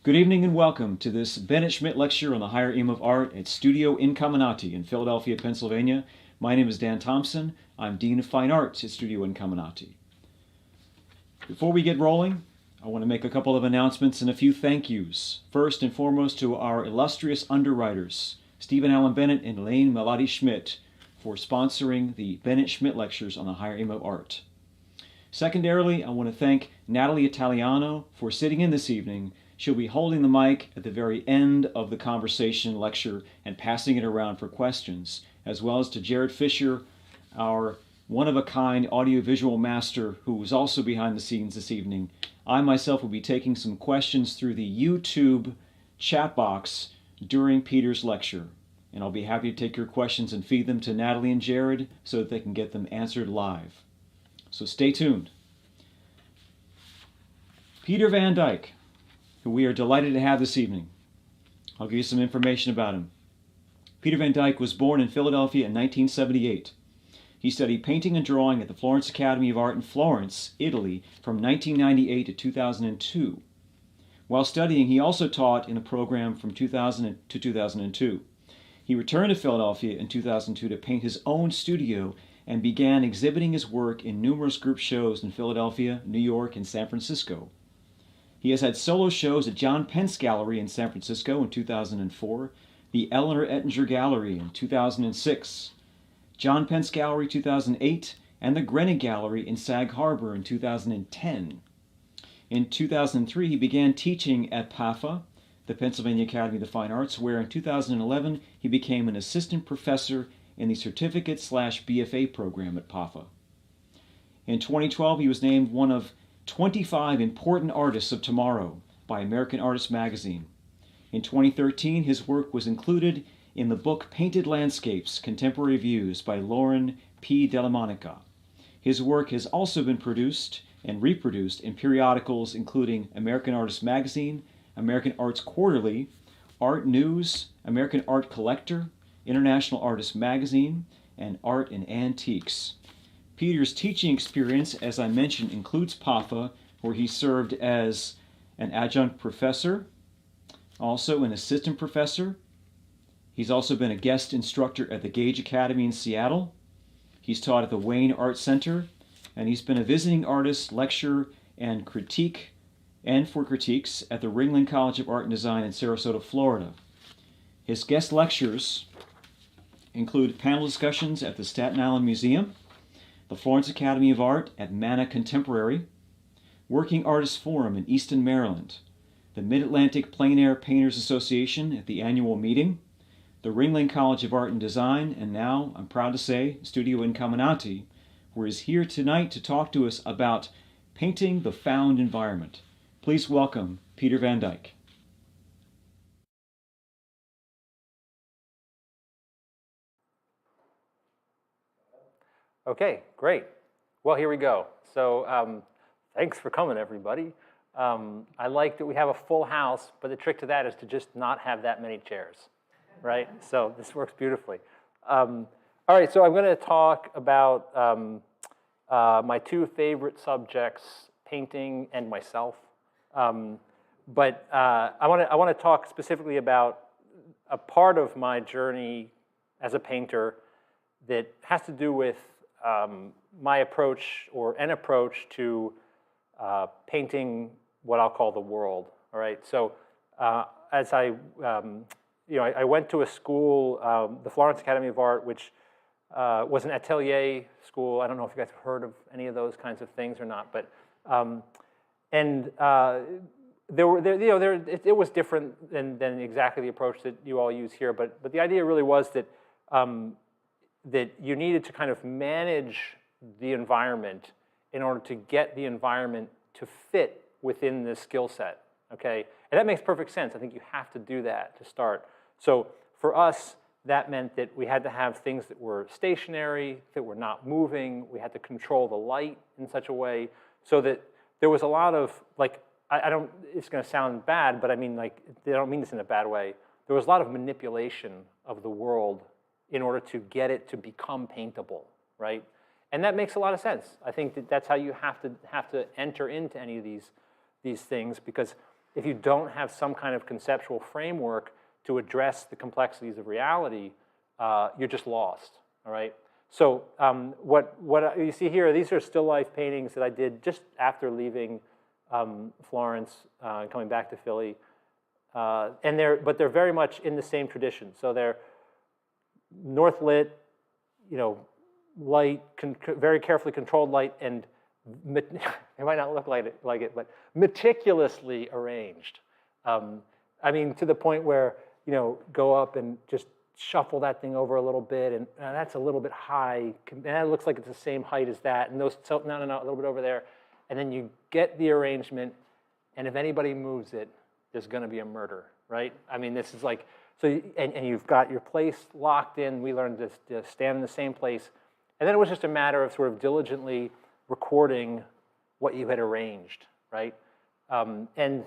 Good evening and welcome to this Bennett Schmidt lecture on the higher aim of art at Studio Incamminati in Philadelphia, Pennsylvania. My name is Dan Thompson. I'm Dean of Fine Arts at Studio Incamminati. Before we get rolling, I want to make a couple of announcements and a few thank yous. First and foremost to our illustrious underwriters, Stephen Allen Bennett and Elaine Melody Schmidt, for sponsoring the Bennett Schmidt lectures on the higher aim of art. Secondarily, I want to thank Natalie Italiano for sitting in this evening. She'll be holding the mic at the very end of the conversation lecture and passing it around for questions, as well as to Jared Fisher, our one-of-a-kind audiovisual master who was also behind the scenes this evening. I myself will be taking some questions through the YouTube chat box during Peter's lecture, and I'll be happy to take your questions and feed them to Natalie and Jared so that they can get them answered live. So stay tuned. Peter Van Dyck, who we are delighted to have this evening. I'll give you some information about him. Peter Van Dyck was born in Philadelphia in 1978. He studied painting and drawing at the Florence Academy of Art in Florence, Italy, from 1998 to 2002. While studying, he also taught in a program from 2000 to 2002. He returned to Philadelphia in 2002 to paint his own studio and began exhibiting his work in numerous group shows in Philadelphia, New York, and San Francisco. He has had solo shows at John Pence Gallery in San Francisco in 2004, the Eleanor Ettinger Gallery in 2006, John Pence Gallery 2008, and the Grenny Gallery in Sag Harbor in 2010. In 2003, he began teaching at PAFA, the Pennsylvania Academy of the Fine Arts, where in 2011 he became an assistant professor in the certificate/BFA program at PAFA. In 2012, he was named one of 25 Important Artists of Tomorrow by American Artist Magazine. In 2013, his work was included in the book Painted Landscapes, Contemporary Views by Lauren P. Delamonica. His work has also been produced and reproduced in periodicals including American Artist Magazine, American Arts Quarterly, Art News, American Art Collector, International Artist Magazine, and Art and Antiques. Peter's teaching experience, as I mentioned, includes PAFA, where he served as an adjunct professor, also an assistant professor. He's also been a guest instructor at the Gage Academy in Seattle. He's taught at the Wayne Art Center, and he's been a visiting artist, lecturer, and for critiques at the Ringling College of Art and Design in Sarasota, Florida. His guest lectures include panel discussions at the Staten Island Museum, the Florence Academy of Art at Mana Contemporary, Working Artists Forum in Easton, Maryland, the Mid-Atlantic Plein Air Painters Association at the annual meeting, the Ringling College of Art and Design, and now, I'm proud to say, Studio Incamminati, who is here tonight to talk to us about painting the found environment. Please welcome Peter Van Dyck. Okay, great. Well, here we go. So thanks for coming, everybody. I like that we have a full house, but the trick to that is to just not have that many chairs, right? So this works beautifully. All right, so I'm going to talk about my two favorite subjects, painting and myself. But I want to talk specifically about a part of my journey as a painter that has to do with my approach, or an approach to painting what I'll call the world. All right. So as I went to a school, the Florence Academy of Art, which was an Atelier school. I don't know if you guys have heard of any of those kinds of things or not, but it was different than exactly the approach that you all use here. But the idea really was that that you needed to kind of manage the environment in order to get the environment to fit within the skill set, okay? And that makes perfect sense. I think you have to do that to start. So for us, that meant that we had to have things that were stationary, that were not moving. We had to control the light in such a way so that there was a lot of, like, it's gonna sound bad, but I mean, like, I don't mean this in a bad way. There was a lot of manipulation of the world in order to get it to become paintable, right? And that makes a lot of sense. I think that that's how you have to enter into any of these things, because if you don't have some kind of conceptual framework to address the complexities of reality, you're just lost, all right? So what you see here, these are still life paintings that I did just after leaving Florence and coming back to Philly. But they're very much in the same tradition. So they're north lit, light, very carefully controlled light, and it might not look like it, but meticulously arranged. I mean, to the point where, go up and just shuffle that thing over a little bit, and that's a little bit high, and that looks like it's the same height as that, and those, so, no, a little bit over there. And then you get the arrangement, and if anybody moves it, there's going to be a murder, right? I mean, this is like, so, and you've got your place locked in. We learned to stand in the same place. And then it was just a matter of sort of diligently recording what you had arranged, right? And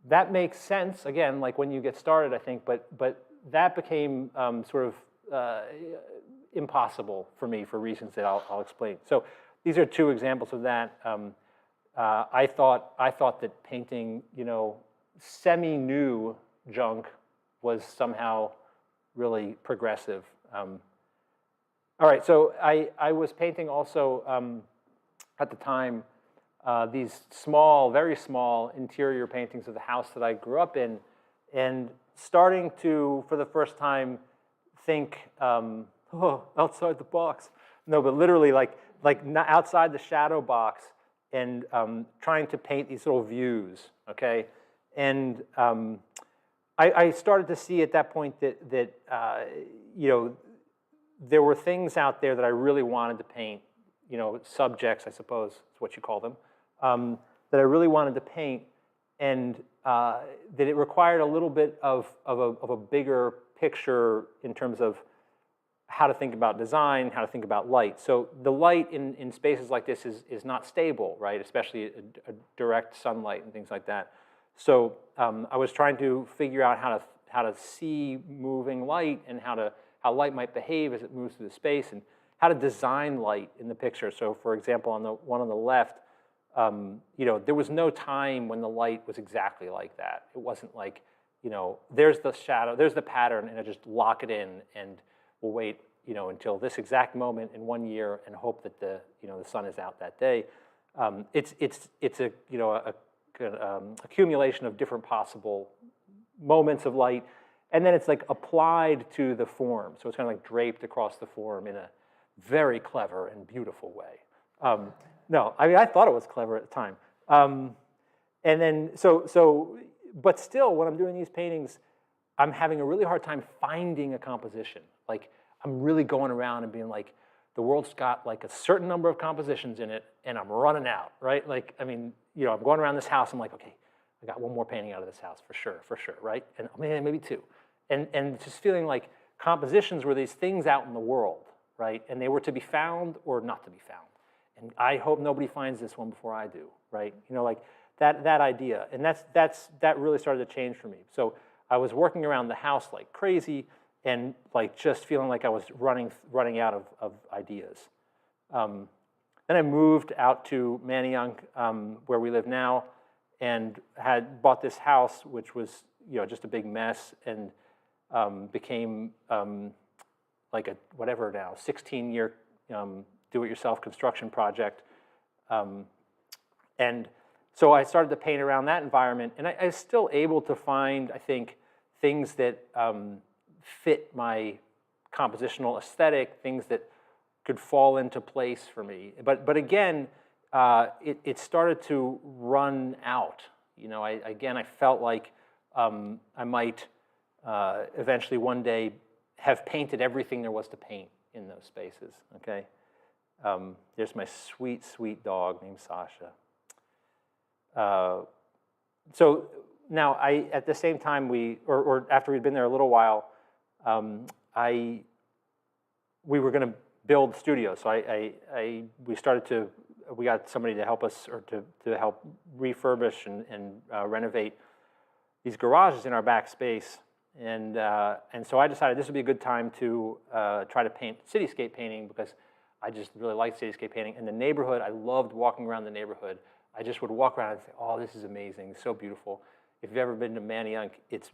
that makes sense, again, like when you get started, I think, but that became sort of impossible for me for reasons that I'll explain. So these are two examples of that. I thought that painting, semi-new junk was somehow really progressive. All right, so I was painting also at the time these small, very small interior paintings of the house that I grew up in, and starting to, for the first time, think outside the box. No, but literally like not outside the shadow box, and trying to paint these little views, okay? And I started to see at that point that there were things out there that I really wanted to paint, subjects, I suppose is what you call them, that I really wanted to paint, and that it required a little bit of a bigger picture in terms of how to think about design, how to think about light. So the light in spaces like this is not stable, right? Especially a direct sunlight and things like that. So I was trying to figure out how to see moving light, and how light might behave as it moves through the space, and how to design light in the picture. So for example, on the one on the left, there was no time when the light was exactly like that. It wasn't like, there's the shadow, there's the pattern, and I just lock it in, and we'll wait, until this exact moment in 1 year and hope that the sun is out that day. It's a accumulation of different possible moments of light, and then it's like applied to the form. So it's kind of like draped across the form in a very clever and beautiful way. No, I mean, I thought it was clever at the time. And then, but still, when I'm doing these paintings, I'm having a really hard time finding a composition. Like, I'm really going around and being like, the world's got like a certain number of compositions in it, and I'm running out, right? Like, I mean, I'm going around this house, I'm like, okay, I got one more painting out of this house, for sure, right? And maybe two. And just feeling like compositions were these things out in the world, right? And they were to be found or not to be found. And I hope nobody finds this one before I do, right? Like that idea. And that really started to change for me. So I was working around the house like crazy, and like just feeling like I was running out of ideas. Then I moved out to Manayunk, where we live now, and had bought this house, which was just a big mess, and became like a 16-year do-it-yourself construction project. And so I started to paint around that environment, and I was still able to find, I think, things that fit my compositional aesthetic, things that could fall into place for me. But again, it started to run out. I felt like I might eventually one day have painted everything there was to paint in those spaces, okay? There's my sweet, sweet dog named Sasha. So now at the same time or after we'd been there a little while, we were going to build studios. So we got somebody to help us, or to help refurbish and renovate these garages in our back space. And so I decided this would be a good time to try to paint cityscape painting, because I just really liked cityscape painting. In the neighborhood, I loved walking around the neighborhood. I just would walk around and say, oh, this is amazing, so beautiful. If you've ever been to Manayunk, it's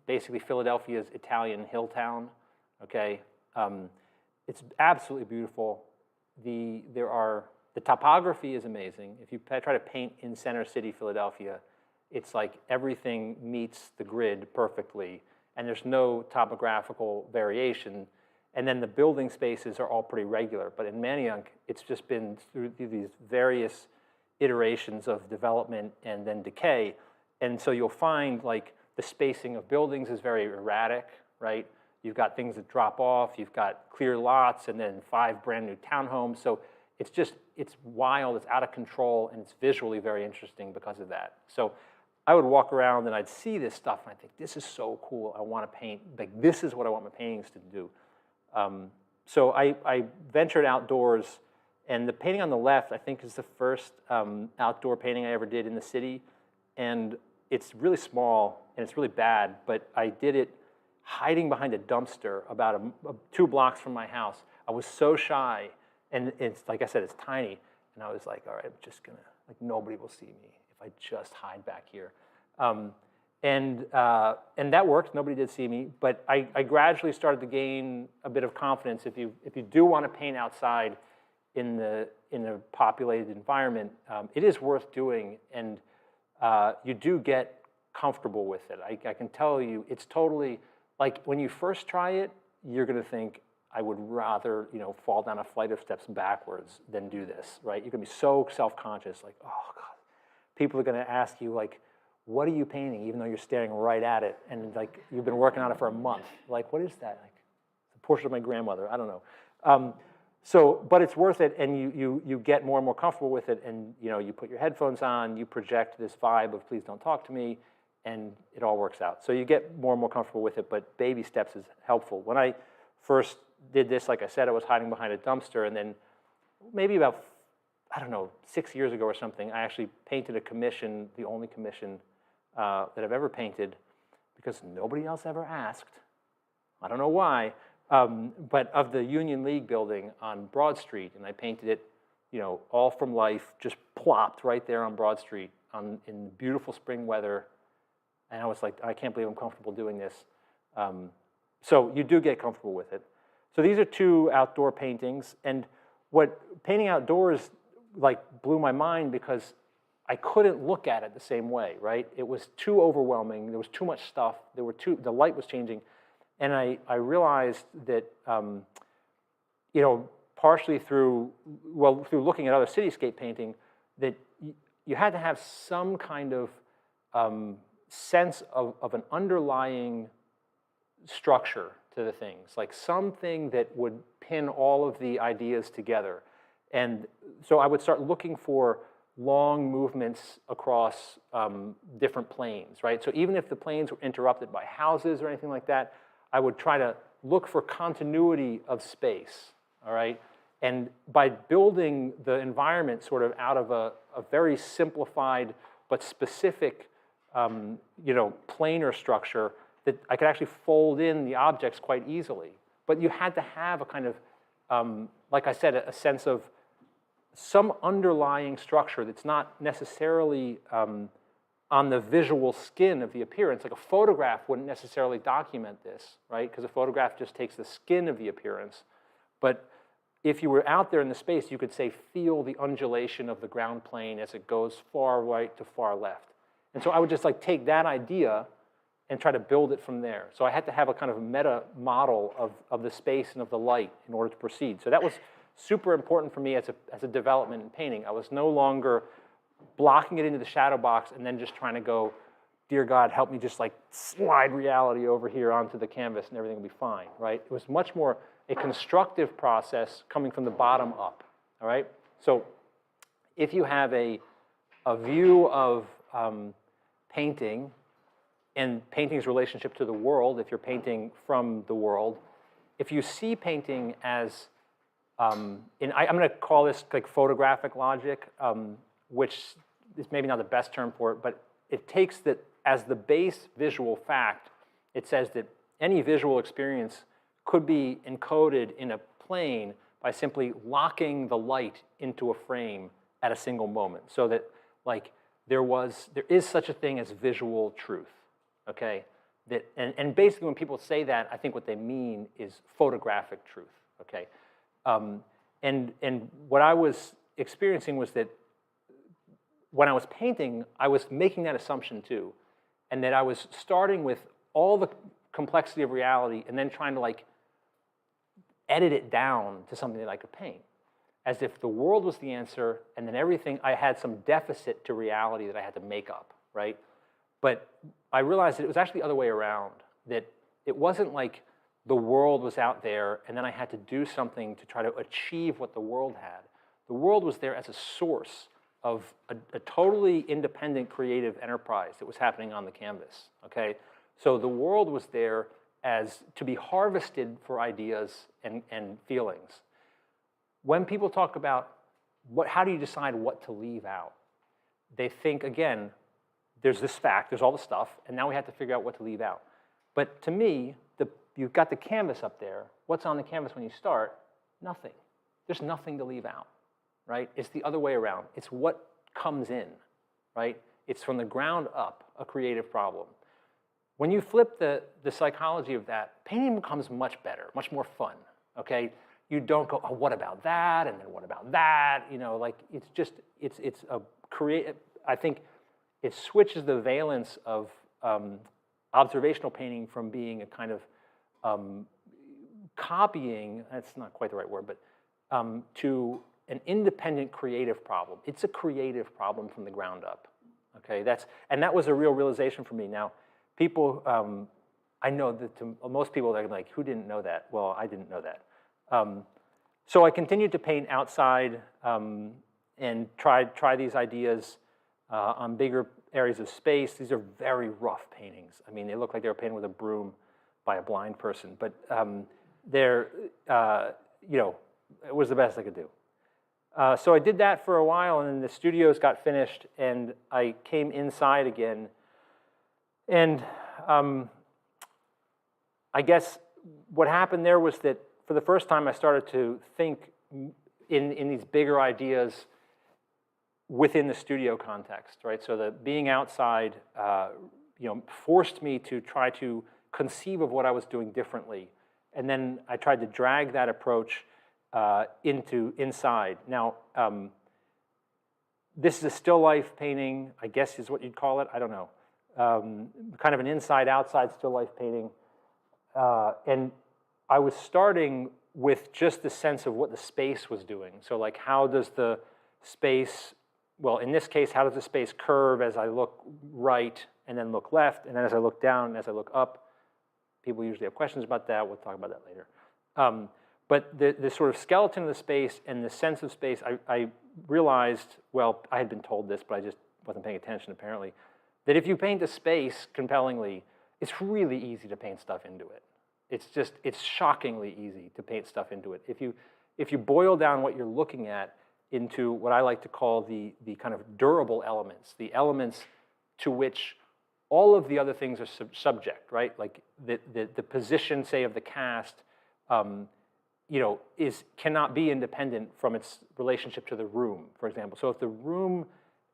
basically Philadelphia's Italian hill town, okay? It's absolutely beautiful. The topography is amazing. If you try to paint in center city Philadelphia, it's like everything meets the grid perfectly, and there's no topographical variation. And then the building spaces are all pretty regular. But in Manayunk, it's just been through these various iterations of development and then decay. And so you'll find like the spacing of buildings is very erratic, right? You've got things that drop off, you've got clear lots, and then 5 brand new townhomes. So it's wild, it's out of control, and it's visually very interesting because of that. So I would walk around and I'd see this stuff and I think, this is so cool, I want to paint, like this is what I want my paintings to do. So I ventured outdoors, and the painting on the left, I think, is the first outdoor painting I ever did in the city. And it's really small and it's really bad, but I did it hiding behind a dumpster about 2 blocks from my house. I was so shy, and it's like I said, it's tiny, and I was like, all right, I'm just gonna, like, nobody will see me if I just hide back here. And that worked. Nobody did see me, but I gradually started to gain a bit of confidence. If you do want to paint outside in a populated environment, it is worth doing, and you do get comfortable with it. I can tell you, it's totally, like, when you first try it, you're going to think, I would rather, fall down a flight of steps backwards than do this, right? You're going to be so self-conscious, like, oh God. People are going to ask you, like, what are you painting, even though you're staring right at it, and like you've been working on it for a month? Like, what is that? Like, it's a portrait of my grandmother. I don't know. But it's worth it, and you get more and more comfortable with it, and you put your headphones on, you project this vibe of please don't talk to me, and it all works out. So you get more and more comfortable with it, but baby steps is helpful. When I first did this, like I said, I was hiding behind a dumpster, and then maybe about, I don't know, 6 years ago or something, I actually painted a commission, the only commission that I've ever painted, because nobody else ever asked. I don't know why, but of the Union League building on Broad Street, and I painted it, all from life, just plopped right there on Broad Street in beautiful spring weather, and I was like, I can't believe I'm comfortable doing this. So you do get comfortable with it. So these are 2 outdoor paintings, and what painting outdoors like blew my mind, because I couldn't look at it the same way, right? It was too overwhelming. There was too much stuff. The light was changing. And I realized that, partially through looking at other cityscape painting, that you had to have some kind of sense of an underlying structure to the things, like something that would pin all of the ideas together. And so I would start looking for long movements across different planes, right? So even if the planes were interrupted by houses or anything like that, I would try to look for continuity of space, all right? And by building the environment sort of out of a very simplified but specific, planar structure, that I could actually fold in the objects quite easily. But you had to have a kind of, like I said, a sense of some underlying structure that's not necessarily on the visual skin of the appearance. Like a photograph wouldn't necessarily document this, right? Because a photograph just takes the skin of the appearance. But if you were out there in the space, you could say, feel the undulation of the ground plane as it goes far right to far left. And so I would just like take that idea and try to build it from there. So I had to have a kind of meta model of the space and of the light in order to proceed. So that was super important for me as a development in painting. I was no longer blocking it into the shadow box and then just trying to go, dear God, help me just like slide reality over here onto the canvas and everything will be fine, right? It was much more a constructive process coming from the bottom up, all right? So if you have a view of painting and painting's relationship to the world, if you're painting from the world, if you see painting as, I'm going to call this like photographic logic, which is maybe not the best term for it, but it takes that as the base visual fact. It says that any visual experience could be encoded in a plane by simply locking the light into a frame at a single moment. So that like there is such a thing as visual truth, okay? And basically when people say that, I think what they mean is photographic truth, okay? And what I was experiencing was that when I was painting, I was making that assumption too, and that I was starting with all the complexity of reality and then trying to like edit it down to something that I could paint, as if the world was the answer, and then everything, I had some deficit to reality that I had to make up, right? But I realized that it was actually the other way around, that it wasn't like the world was out there and then I had to do something to try to achieve what the world had. The world was there as a source of a totally independent creative enterprise that was happening on the canvas, okay? So the world was there as to be harvested for ideas and feelings. When people talk about how do you decide what to leave out, they think, again, there's this fact, there's all the stuff, and now we have to figure out what to leave out. But to me, you've got the canvas up there. What's on the canvas when you start? Nothing. There's nothing to leave out, right? It's the other way around. It's what comes in, right? It's from the ground up, a creative problem. When you flip the psychology of that, painting becomes much better, much more fun, okay? You don't go, oh, what about that? And then what about that? You know, like, it's just, it's a creative, I think it switches the valence of observational painting from being a kind of copying, that's not quite the right word, but to an independent creative problem. It's a creative problem from the ground up, okay? And that was a real realization for me. Now, people, I know that to most people, they're like, who didn't know that? Well, I didn't know that. So I continued to paint outside and try these ideas on bigger areas of space. These are very rough paintings. I mean, they look like they were painted with a broom by a blind person, but they're, you know, it was the best I could do. So I did that for a while, and then the studios got finished, and I came inside again. And I guess what happened there was that for the first time, I started to think in these bigger ideas within the studio context, right? So the being outside, you know, forced me to try to conceive of what I was doing differently, and then I tried to drag that approach into inside. Now, this is a still life painting, I guess is what you'd call it. I don't know. Kind of an inside-outside still life painting, and I was starting with just the sense of what the space was doing. So like, how does the space, well, in this case, how does the space curve as I look right and then look left, and then as I look down and as I look up? People usually have questions about that. We'll talk about that later. But the sort of skeleton of the space and the sense of space, I realized, well, I had been told this, but I just wasn't paying attention apparently, that if you paint a space compellingly, it's really easy to paint stuff into it. It's shockingly easy to paint stuff into it. If you boil down what you're looking at into what I like to call the kind of durable elements, the elements to which all of the other things are subject, right? Like the position, say, of the cast, you know, cannot be independent from its relationship to the room, for example. So if the room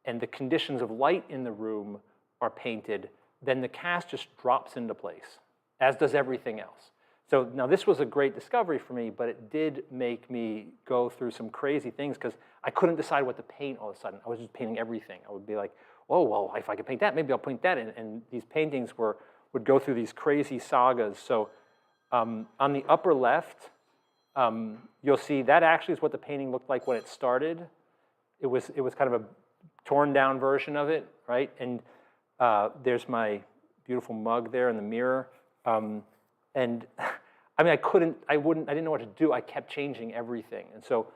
and the conditions of light in the room are painted, then the cast just drops into place, as does everything else. So now this was a great discovery for me, but it did make me go through some crazy things because I couldn't decide what to paint all of a sudden. I was just painting everything. I would be like, oh, well, if I could paint that, maybe I'll paint that. And these paintings would go through these crazy sagas. So on the upper left, you'll see that actually is what the painting looked like when it started. It was kind of a torn down version of it, right? And there's my beautiful mug there in the mirror. And I mean, I didn't know what to do. I kept changing everything. And so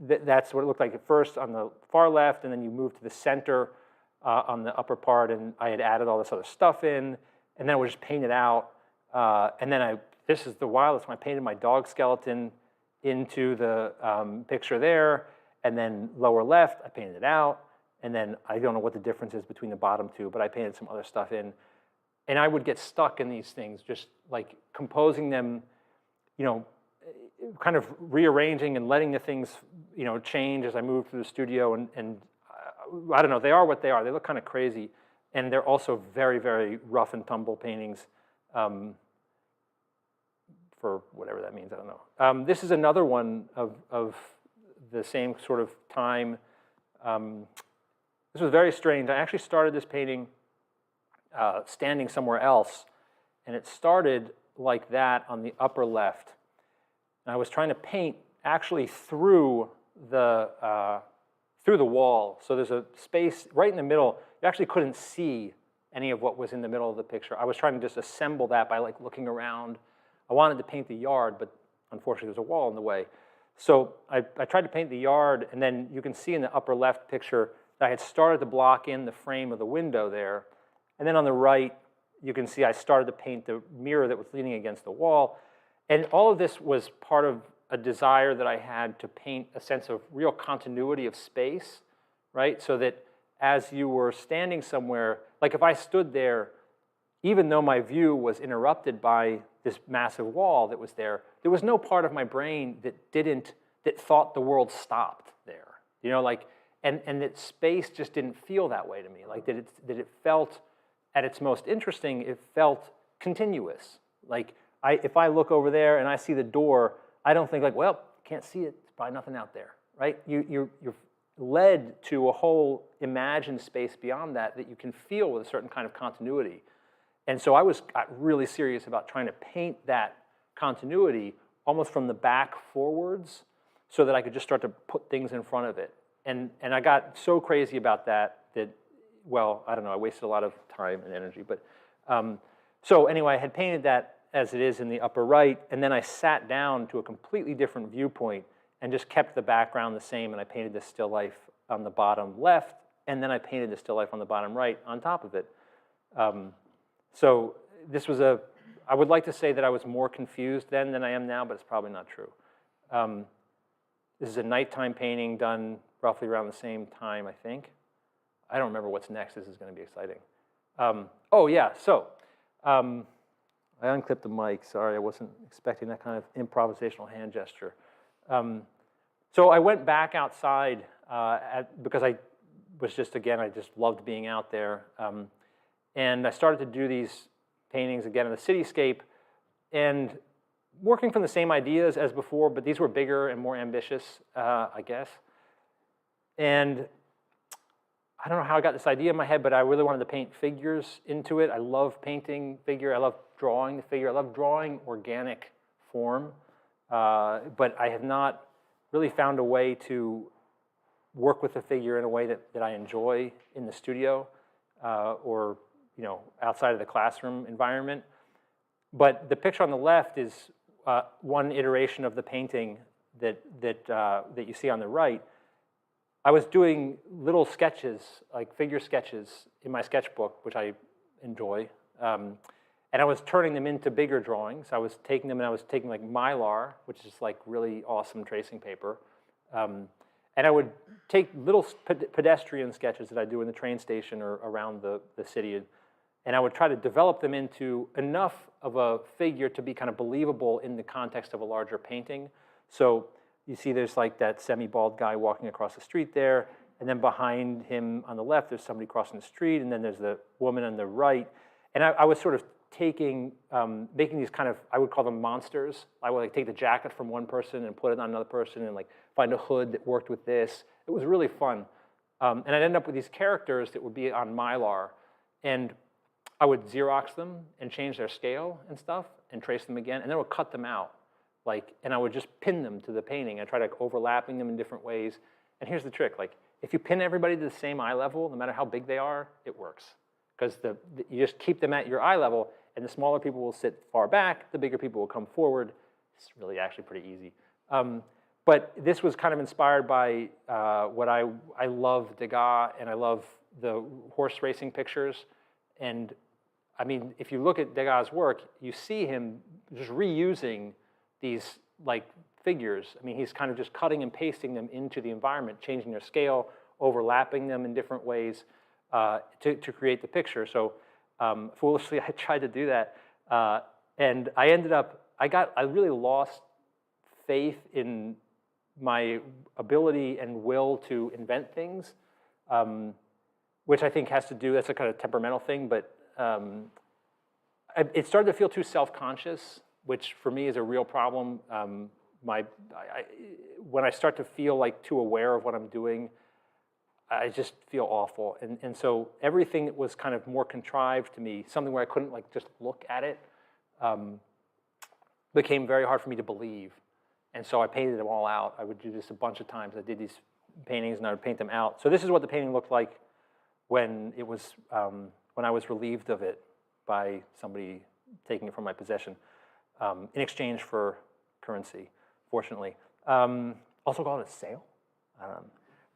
that's what it looked like at first on the far left, and then you move to the center on the upper part, and I had added all this other stuff in, and then I would just paint it out. And then this is the wildest one. I painted my dog skeleton into the picture there, and then lower left, I painted it out, and then I don't know what the difference is between the bottom two, but I painted some other stuff in. And I would get stuck in these things, just like composing them, you know, kind of rearranging and letting the things, you know, change as I moved through the studio. And I don't know, they are what they are. They look kind of crazy. And they're also very, very rough and tumble paintings for whatever that means, I don't know. This is another one of the same sort of time. This was very strange. I actually started this painting standing somewhere else, and it started like that on the upper left. And I was trying to paint actually through the wall. So there's a space right in the middle. You actually couldn't see any of what was in the middle of the picture. I was trying to just assemble that by like looking around. I wanted to paint the yard, but unfortunately there's a wall in the way. So I tried to paint the yard, and then you can see in the upper left picture that I had started to block in the frame of the window there. And then on the right, you can see I started to paint the mirror that was leaning against the wall. And all of this was part of a desire that I had to paint a sense of real continuity of space, right? So that as you were standing somewhere, like if I stood there, even though my view was interrupted by this massive wall that was there was no part of my brain that thought the world stopped there. You know, like, and that space just didn't feel that way to me. Like that it felt, at its most interesting, it felt continuous. Like if I look over there and I see the door, I don't think like, well, can't see it, there's probably nothing out there, right? You're led to a whole imagined space beyond that you can feel with a certain kind of continuity. And so I got really serious about trying to paint that continuity almost from the back forwards so that I could just start to put things in front of it. And I got so crazy about that, well, I don't know, I wasted a lot of time and energy. But so anyway, I had painted that as it is in the upper right, and then I sat down to a completely different viewpoint and just kept the background the same, and I painted this still life on the bottom left, and then I painted the still life on the bottom right on top of it. So this was I would like to say that I was more confused then than I am now, but it's probably not true. This is a nighttime painting done roughly around the same time, I think. I don't remember what's next. This is going to be exciting. Oh, yeah, so I unclipped the mic. Sorry, I wasn't expecting that kind of improvisational hand gesture. So I went back outside because I was just, again, I just loved being out there. And I started to do these paintings again in the cityscape and working from the same ideas as before, but these were bigger and more ambitious, I guess. And I don't know how I got this idea in my head, but I really wanted to paint figures into it. I love painting figure. I love drawing the figure. I love drawing organic form. But I have not really found a way to work with the figure in a way that I enjoy in the studio or outside of the classroom environment. But the picture on the left is one iteration of the painting that you see on the right. I was doing little sketches, like figure sketches in my sketchbook, which I enjoy. And I was turning them into bigger drawings. I was taking them and I was taking like Mylar, which is like really awesome tracing paper. And I would take little pedestrian sketches that I do in the train station or around the city. And I would try to develop them into enough of a figure to be kind of believable in the context of a larger painting. So you see there's like that semi-bald guy walking across the street there, and then behind him on the left, there's somebody crossing the street, and then there's the woman on the right. And I was sort of making these kind of, I would call them monsters. I would like take the jacket from one person and put it on another person and like find a hood that worked with this. It was really fun. And I'd end up with these characters that would be on Mylar. And I would Xerox them and change their scale and stuff and trace them again, and then I would cut them out. And I would just pin them to the painting. I try to overlapping them in different ways. And here's the trick. Like, if you pin everybody to the same eye level, no matter how big they are, it works. Because you just keep them at your eye level, and the smaller people will sit far back, the bigger people will come forward. It's really actually pretty easy. But this was kind of inspired by what I love Degas, and I love the horse racing pictures. And I mean, if you look at Degas' work, you see him just reusing these like figures. I mean, he's kind of just cutting and pasting them into the environment, changing their scale, overlapping them in different ways to create the picture. So foolishly, I tried to do that. And I ended up, I really lost faith in my ability and will to invent things. which I think has to do, that's a kind of temperamental thing, but it started to feel too self-conscious, which for me is a real problem. When I start to feel like too aware of what I'm doing, I just feel awful. And so everything that was kind of more contrived to me, something where I couldn't like just look at it, became very hard for me to believe. And so I painted them all out. I would do this a bunch of times. I did these paintings and I would paint them out. So this is what the painting looked like when it was, when I was relieved of it by somebody taking it from my possession in exchange for currency, fortunately. Also called a sale.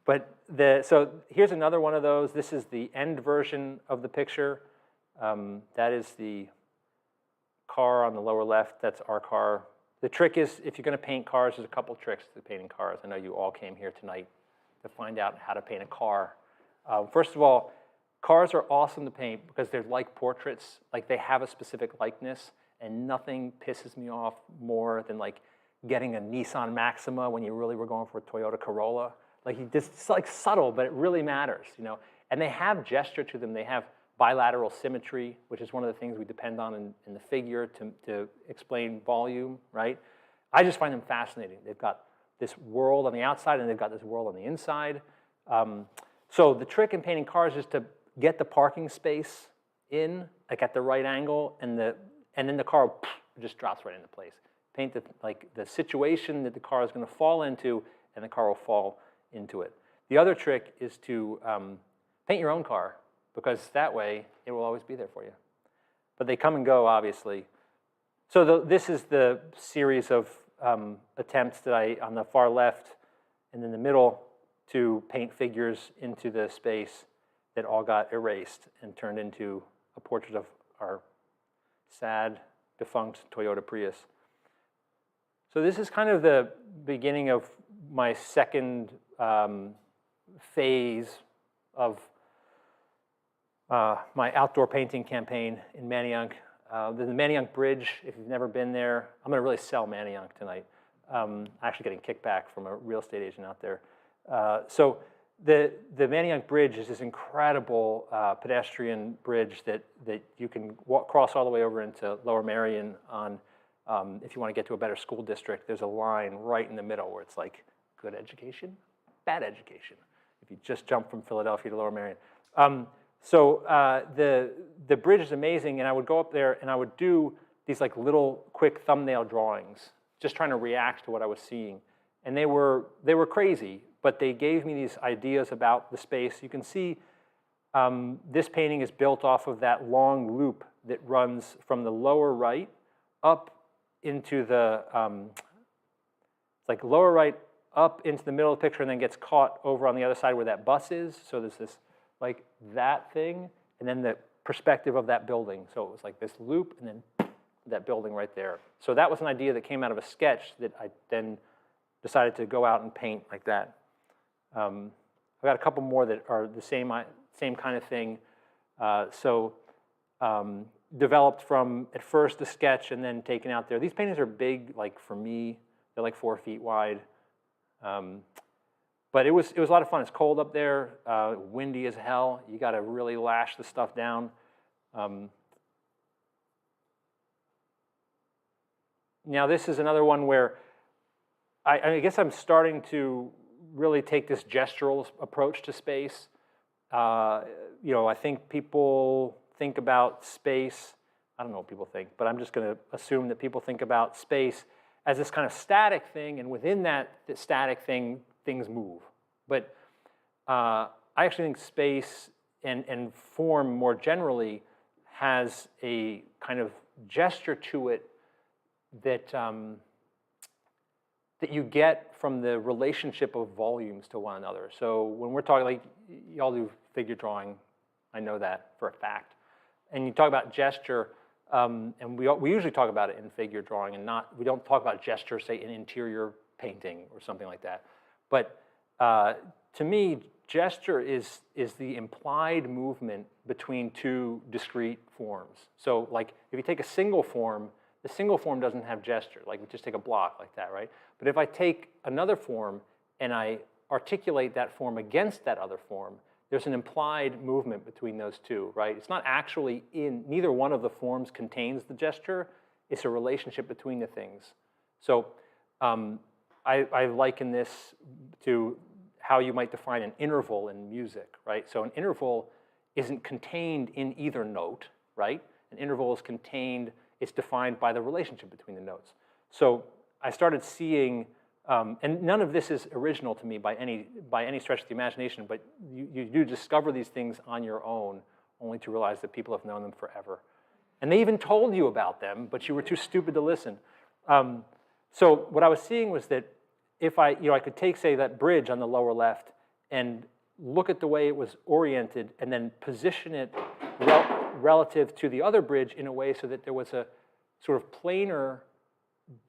So here's another one of those. This is the end version of the picture. That is the car on the lower left. That's our car. The trick is, if you're going to paint cars, there's a couple tricks to painting cars. I know you all came here tonight to find out how to paint a car. First of all, cars are awesome to paint because they're like portraits. Like they have a specific likeness, and nothing pisses me off more than like getting a Nissan Maxima when you really were going for a Toyota Corolla. Like it's like subtle, but it really matters, you know. And they have gesture to them. They have bilateral symmetry, which is one of the things we depend on in the figure to explain volume, right? I just find them fascinating. They've got this world on the outside, and they've got this world on the inside. So the trick in painting cars is to get the parking space in, like at the right angle, and then the car just drops right into place. Paint the situation that the car is going to fall into, and the car will fall into it. The other trick is to paint your own car, because that way it will always be there for you. But they come and go, obviously. So this is the series of attempts that on the far left and in the middle, to paint figures into the space that all got erased and turned into a portrait of our sad, defunct Toyota Prius. So this is kind of the beginning of my second phase of my outdoor painting campaign in Manayunk. The Manayunk Bridge, if you've never been there, I'm going to really sell Manayunk tonight. Actually getting kickback from a real estate agent out there. So the Manayunk Bridge is this incredible pedestrian bridge that you can cross all the way over into Lower Merion on, if you want to get to a better school district. There's a line right in the middle where it's like good education, bad education, if you just jump from Philadelphia to Lower Merion. So the bridge is amazing, and I would go up there and I would do these like little quick thumbnail drawings, just trying to react to what I was seeing. And they were crazy, but they gave me these ideas about the space. You can see this painting is built off of that long loop that runs from the lower right up into the, it's like lower right up into the middle of the picture, and then gets caught over on the other side where that bus is. So there's this, like that thing, and then the perspective of that building. So it was like this loop, and then that building right there. So that was an idea that came out of a sketch that I then decided to go out and paint like that. I've got a couple more that are the same kind of thing. Developed from, at first, the sketch and then taken out there. These paintings are big, like for me, they're like 4 feet wide. But it was a lot of fun. It's cold up there, windy as hell. You got to really lash the stuff down. Now this is another one where I guess I'm starting to really take this gestural approach to space. You know, I think people think about space. I don't know what people think, but I'm just going to assume that people think about space as this kind of static thing, and within that static thing, things move. But I actually think space and form more generally has a kind of gesture to it that that you get from the relationship of volumes to one another. So when we're talking, like y'all do figure drawing, I know that for a fact. And you talk about gesture, and we usually talk about it in figure drawing, and we don't talk about gesture, say, in interior painting or something like that. But to me, gesture is the implied movement between two discrete forms. So like if you take a single form, the single form doesn't have gesture. Like we just take a block like that, right? But if I take another form and I articulate that form against that other form, there's an implied movement between those two, right? It's not actually in, neither one of the forms contains the gesture. It's a relationship between the things. So I liken this to how you might define an interval in music, right? So an interval isn't contained in either note, right? An interval is contained, it's defined by the relationship between the notes. So I started seeing, and none of this is original to me by any stretch of the imagination, but you do discover these things on your own, only to realize that people have known them forever. And they even told you about them, but you were too stupid to listen. So what I was seeing was that if I could take, say, that bridge on the lower left and look at the way it was oriented and then position it relative to the other bridge in a way so that there was a sort of planar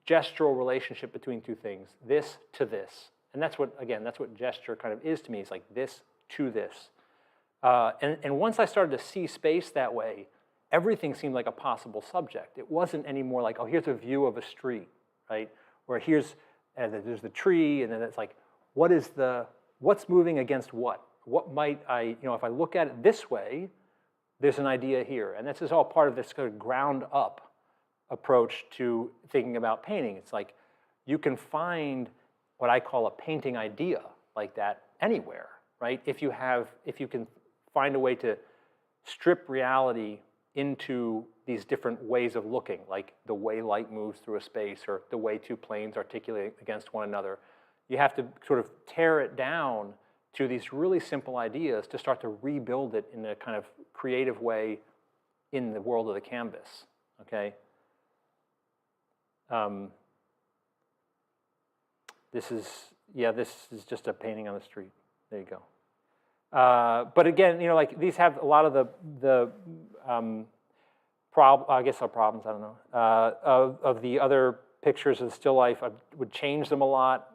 gestural relationship between two things, this to this. And that's what, again, that's what gesture kind of is to me. It's like this to this. And once I started to see space that way, everything seemed like a possible subject. It wasn't anymore like, oh, here's a view of a street, right? Or there's the tree, and then it's like, what's moving against what? What might I, if I look at it this way, there's an idea here. And this is all part of this kind of ground up approach to thinking about painting. It's like you can find what I call a painting idea like that anywhere, right? If you can find a way to strip reality into these different ways of looking, like the way light moves through a space or the way two planes articulate against one another. You have to sort of tear it down to these really simple ideas to start to rebuild it in a kind of creative way in the world of the canvas, okay? This is just a painting on the street. There you go. But again, like these have a lot of the I guess problems, I don't know, of the other pictures of still life. I would change them a lot.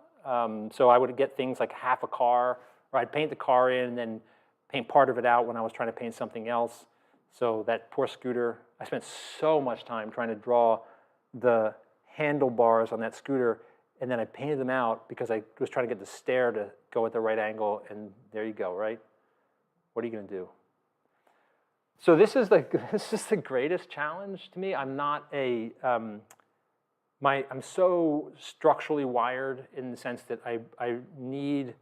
So I would get things like half a car, or I'd paint the car in and then paint part of it out when I was trying to paint something else. So that poor scooter, I spent so much time trying to draw the handlebars on that scooter, and then I painted them out because I was trying to get the stair to go at the right angle, and there you go, right? What are you going to do? So this is the greatest challenge to me. I'm not a I'm so structurally wired in the sense that I need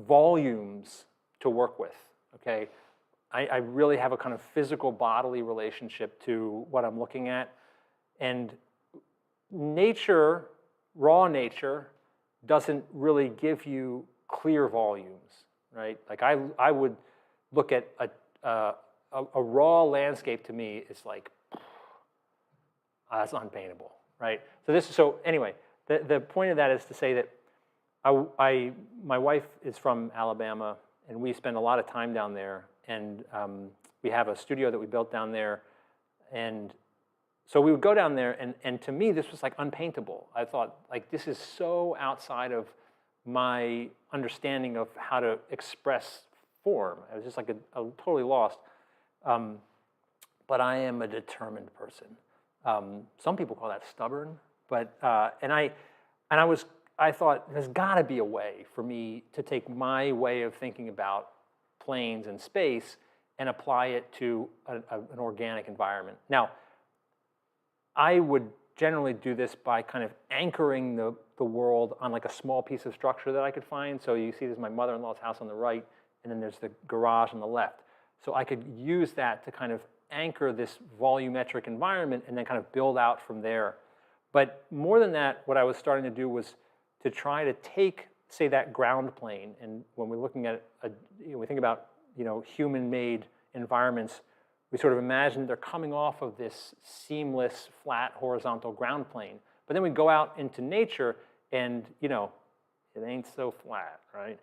volumes to work with. Okay, I really have a kind of physical bodily relationship to what I'm looking at, and nature, raw nature, doesn't really give you clear volumes, right? Like I would look at a raw landscape. To me, it's like that's unpaintable, right? So anyway, the point of that is to say that my wife is from Alabama, and we spend a lot of time down there, and we have a studio that we built down there, and so we would go down there, and to me, this was like unpaintable. I thought, like, this is so outside of my understanding of how to express form. I was just like a totally lost. But I am a determined person. Some people call that stubborn, but I thought there's got to be a way for me to take my way of thinking about planes and space and apply it to an organic environment. Now, I would generally do this by kind of anchoring the world on like a small piece of structure that I could find. So you see this is my mother-in-law's house on the right, and then there's the garage on the left. So I could use that to kind of anchor this volumetric environment and then kind of build out from there. But more than that, what I was starting to do was to try to take, say, that ground plane, and when we're looking at we think about human-made environments, we sort of imagine they're coming off of this seamless, flat, horizontal ground plane. But then we go out into nature, and it ain't so flat, right?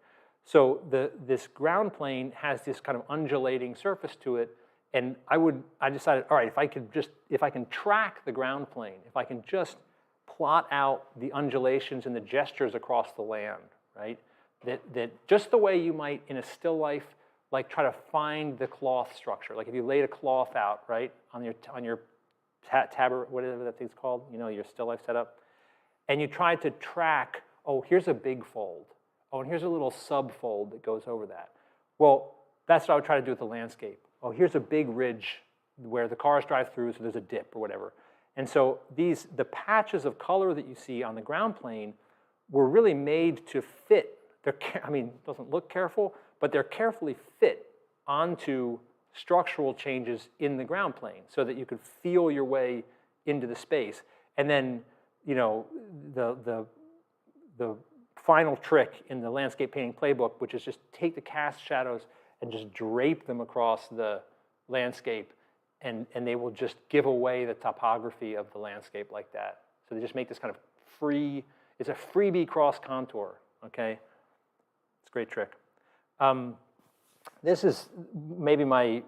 So this ground plane has this kind of undulating surface to it, and I decided, all right, if I can track the ground plane, if I can just plot out the undulations and the gestures across the land, right? That just the way you might in a still life, like try to find the cloth structure. Like if you laid a cloth out, right, on your whatever that thing's called, your still life setup, and you tried to track, oh, here's a big fold. Oh, and here's a little subfold that goes over that. Well, that's what I would try to do with the landscape. Oh, here's a big ridge where the cars drive through, so there's a dip or whatever. And so the patches of color that you see on the ground plane were really made to fit. I mean, it doesn't look careful, but they're carefully fit onto structural changes in the ground plane so that you could feel your way into the space. And then, the final trick in the landscape painting playbook, which is just take the cast shadows and just drape them across the landscape, and they will just give away the topography of the landscape like that. So they just make this kind of free, it's a freebie cross contour, okay? It's a great trick. This is maybe my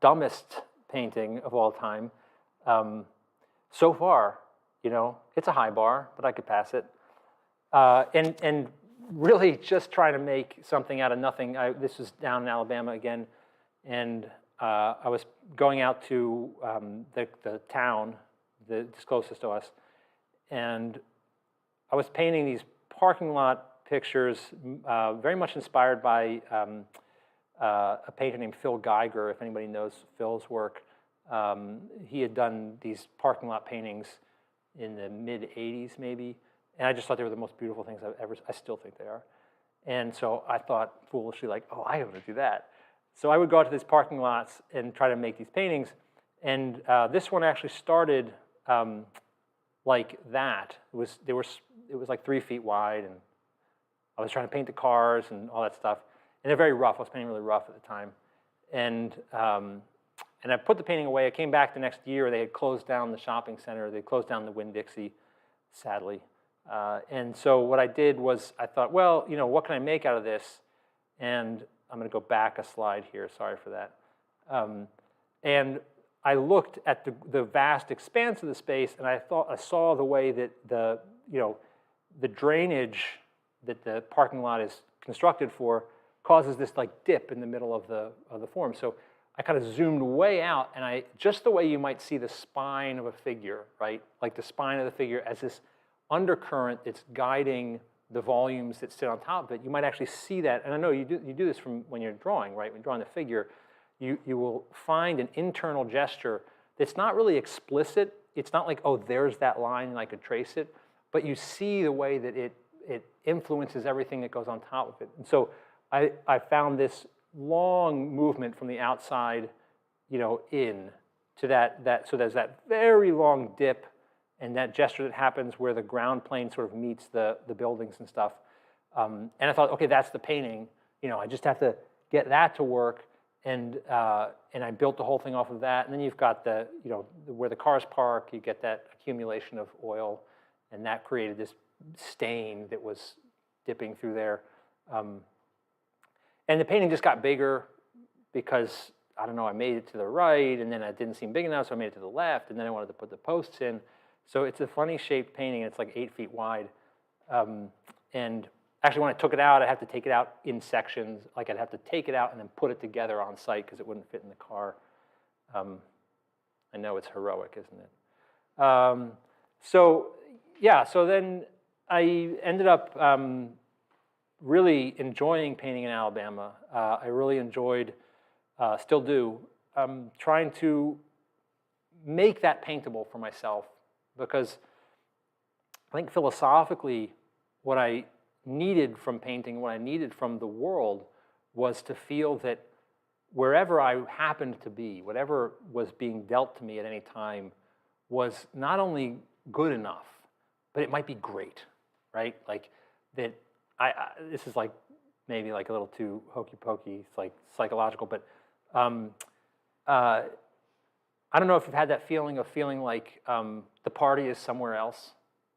dumbest painting of all time. So far, it's a high bar, but I could pass it. And really just trying to make something out of nothing. This was down in Alabama again, and I was going out to the town that's closest to us, and I was painting these parking lot pictures, very much inspired by a painter named Phil Geiger, if anybody knows Phil's work. He had done these parking lot paintings in the mid-'80s, maybe, and I just thought they were the most beautiful things I still think they are. And so I thought foolishly, like, oh, I want to do that. So I would go out to these parking lots and try to make these paintings. And this one actually started like that. It was like 3 feet wide, and I was trying to paint the cars and all that stuff. And they're very rough. I was painting really rough at the time. And I put the painting away. I came back the next year. They had closed down the shopping center. They closed down the Winn-Dixie, sadly. And so what I did was I thought, well, what can I make out of this? And I'm going to go back a slide here. Sorry for that. And I looked at the vast expanse of the space, and I saw the way that the drainage that the parking lot is constructed for causes this like dip in the middle of the form. So I kind of zoomed way out, and just the way you might see the spine of a figure, right? Like the spine of the figure as this undercurrent that's guiding the volumes that sit on top of it. You might actually see that, and I know you do this from when you're drawing, right? When you're drawing the figure, you will find an internal gesture that's not really explicit. It's not like, oh, there's that line and I could trace it, but you see the way that it influences everything that goes on top of it. And so I found this long movement from the outside, in to that. So there's that very long dip, and that gesture that happens where the ground plane sort of meets the buildings and stuff. And I thought, okay, that's the painting. I just have to get that to work, and I built the whole thing off of that. And then you've got where the cars park, you get that accumulation of oil, and that created this stain that was dipping through there. And the painting just got bigger because, I don't know, I made it to the right, and then it didn't seem big enough, so I made it to the left, and then I wanted to put the posts in. So it's a funny shaped painting, and it's like 8 feet wide. And actually, when I took it out, I had to take it out in sections. Like I'd have to take it out and then put it together on site because it wouldn't fit in the car. I know it's heroic, isn't it? So then I ended up really enjoying painting in Alabama. I really enjoyed, still do, trying to make that paintable for myself, because I think philosophically what I needed from painting, what I needed from the world, was to feel that wherever I happened to be, whatever was being dealt to me at any time, was not only good enough, but it might be great, right? Like that. This is like maybe like a little too hokey pokey. It's like psychological, but I don't know if you've had that feeling of feeling like the party is somewhere else,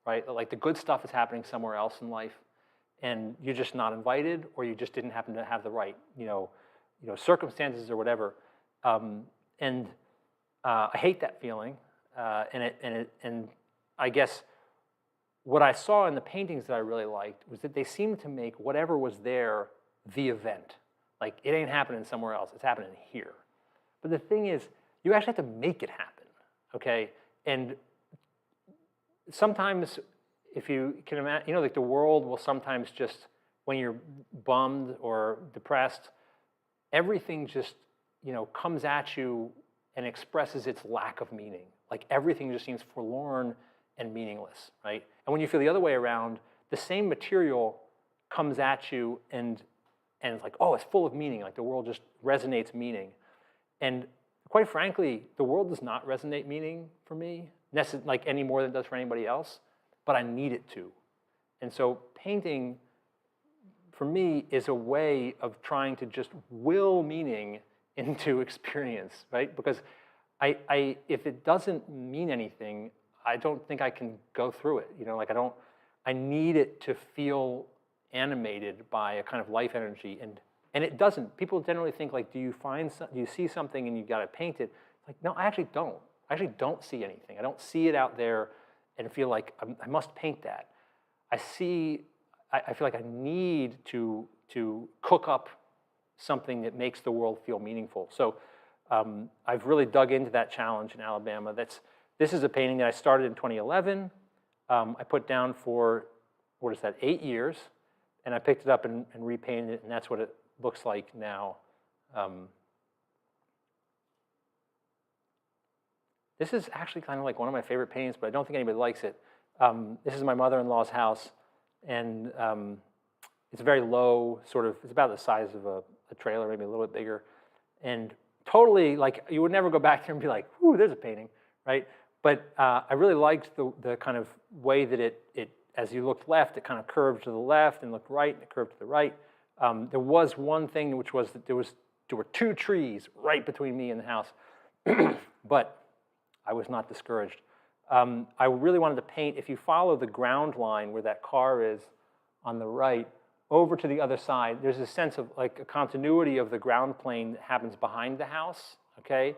right? Like the good stuff is happening somewhere else in life, and you're just not invited, or you just didn't happen to have the right, circumstances or whatever. And I hate that feeling, and I guess what I saw in the paintings that I really liked was that they seemed to make whatever was there the event. Like, it ain't happening somewhere else, it's happening here. But the thing is, you actually have to make it happen, okay? And sometimes if you can imagine, you know, like the world will sometimes just, when you're bummed or depressed, everything just, you know, comes at you and expresses its lack of meaning. Like everything just seems forlorn and meaningless, right? And when you feel the other way around, the same material comes at you and it's like, oh, it's full of meaning. Like the world just resonates meaning. And quite frankly, the world does not resonate meaning for me, like any more than it does for anybody else, but I need it to. And so painting, for me, is a way of trying to just will meaning into experience, right? Because if it doesn't mean anything, I don't think I can go through it. You know, like I need it to feel animated by a kind of life energy, and it doesn't. People generally think like, do you see something and you got to paint it? Like, no, I actually don't. I actually don't see anything. I don't see it out there and feel like I must paint that. I feel like I need to cook up something that makes the world feel meaningful. So I've really dug into that challenge in Alabama. This is a painting that I started in 2011. I put down for, 8 years, and I picked it up and repainted it, and that's what it looks like now. This is actually kind of like one of my favorite paintings, but I don't think anybody likes it. This is my mother-in-law's house, and it's very low, sort of, it's about the size of a trailer, maybe a little bit bigger, and totally, like, you would never go back there and be like, ooh, there's a painting, right? But I really liked the kind of way that it, as you looked left, it kind of curved to the left, and looked right, and it curved to the right. There was one thing, which was that there were 2 trees right between me and the house, but I was not discouraged. I really wanted to paint, if you follow the ground line where that car is on the right, over to the other side, there's a sense of like a continuity of the ground plane that happens behind the house, okay?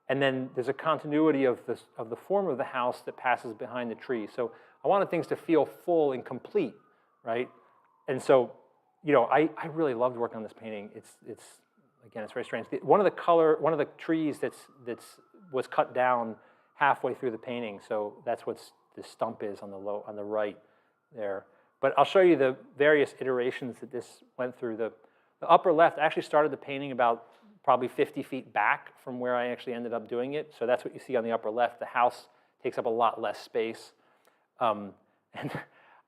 And then there's a continuity of the form of the house that passes behind the tree. So I wanted things to feel full and complete, right? And so, you know, I really loved working on this painting. It's again, it's very strange. One of the trees was cut down halfway through the painting, so that's what the stump is on the right there. But I'll show you the various iterations that this went through. The upper left, I actually started the painting about probably 50 feet back from where I actually ended up doing it. So that's what you see on the upper left. The house takes up a lot less space. And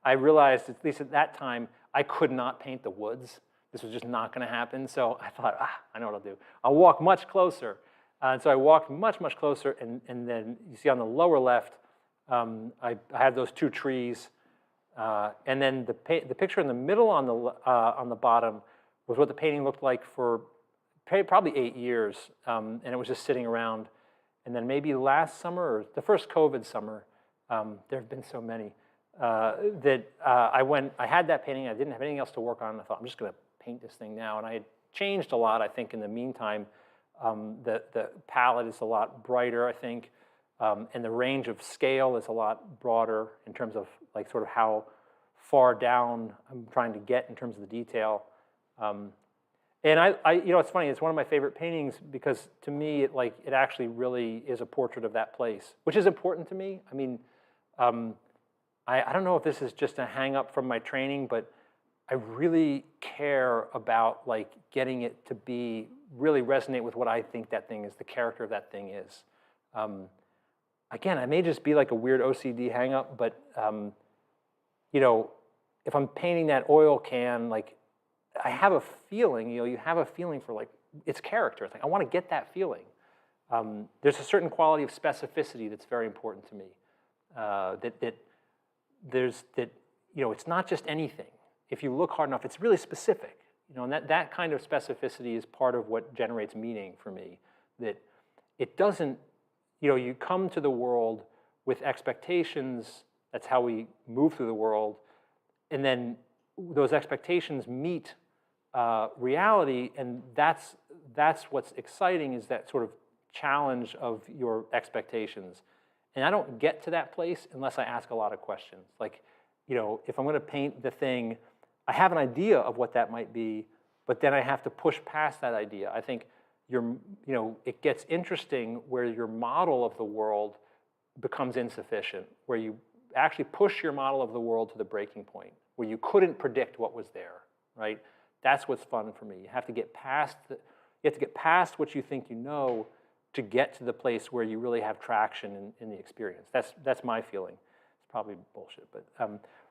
I realized, at least at that time, I could not paint the woods. This was just not going to happen. So I thought, I know what I'll do. I'll walk much closer. And so I walked much, much closer. And then you see on the lower left, I had those 2 trees. And then the picture in the middle on the bottom was what the painting looked like for probably 8 years, and it was just sitting around. And then maybe last summer, or the first COVID summer, there have been so many, that I had that painting, I didn't have anything else to work on, and I thought, I'm just going to paint this thing now. And I had changed a lot, I think, in the meantime. The palette is a lot brighter, I think, and the range of scale is a lot broader in terms of like sort of how far down I'm trying to get in terms of the detail. And I you know, it's funny, it's one of my favorite paintings because to me, it actually really is a portrait of that place, which is important to me. I mean, I don't know if this is just a hang up from my training, but I really care about like getting it to be really resonate with what I think that thing is, the character of that thing is. Again, I may just be like a weird OCD hang up, but you know, if I'm painting that oil can, like I have a feeling, you know, you have a feeling for like its character. It's like I want to get that feeling. There's a certain quality of specificity that's very important to me. That you know, it's not just anything. If you look hard enough, it's really specific. You know, and that kind of specificity is part of what generates meaning for me. That it doesn't, you know, you come to the world with expectations. That's how we move through the world, and then those expectations meet reality, and that's what's exciting, is that sort of challenge of your expectations. And I don't get to that place unless I ask a lot of questions. Like, you know, if I'm going to paint the thing, I have an idea of what that might be, but then I have to push past that idea. I think you know, it gets interesting where your model of the world becomes insufficient, where you actually push your model of the world to the breaking point, where you couldn't predict what was there, right? That's what's fun for me. You have to get past what you think you know to get to the place where you really have traction in the experience. That's my feeling. It's probably bullshit, but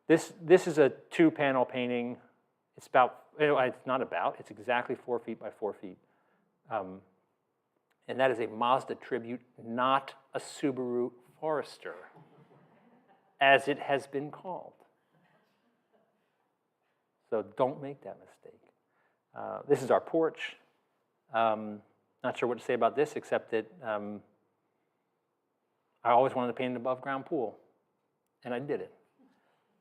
this is a 2-panel painting. It's it's exactly 4 feet by 4 feet. And that is a Mazda tribute, not a Subaru Forester, as it has been called. So don't make that mistake. This is our porch. Not sure what to say about this, except that I always wanted to paint an above-ground pool, and I did it.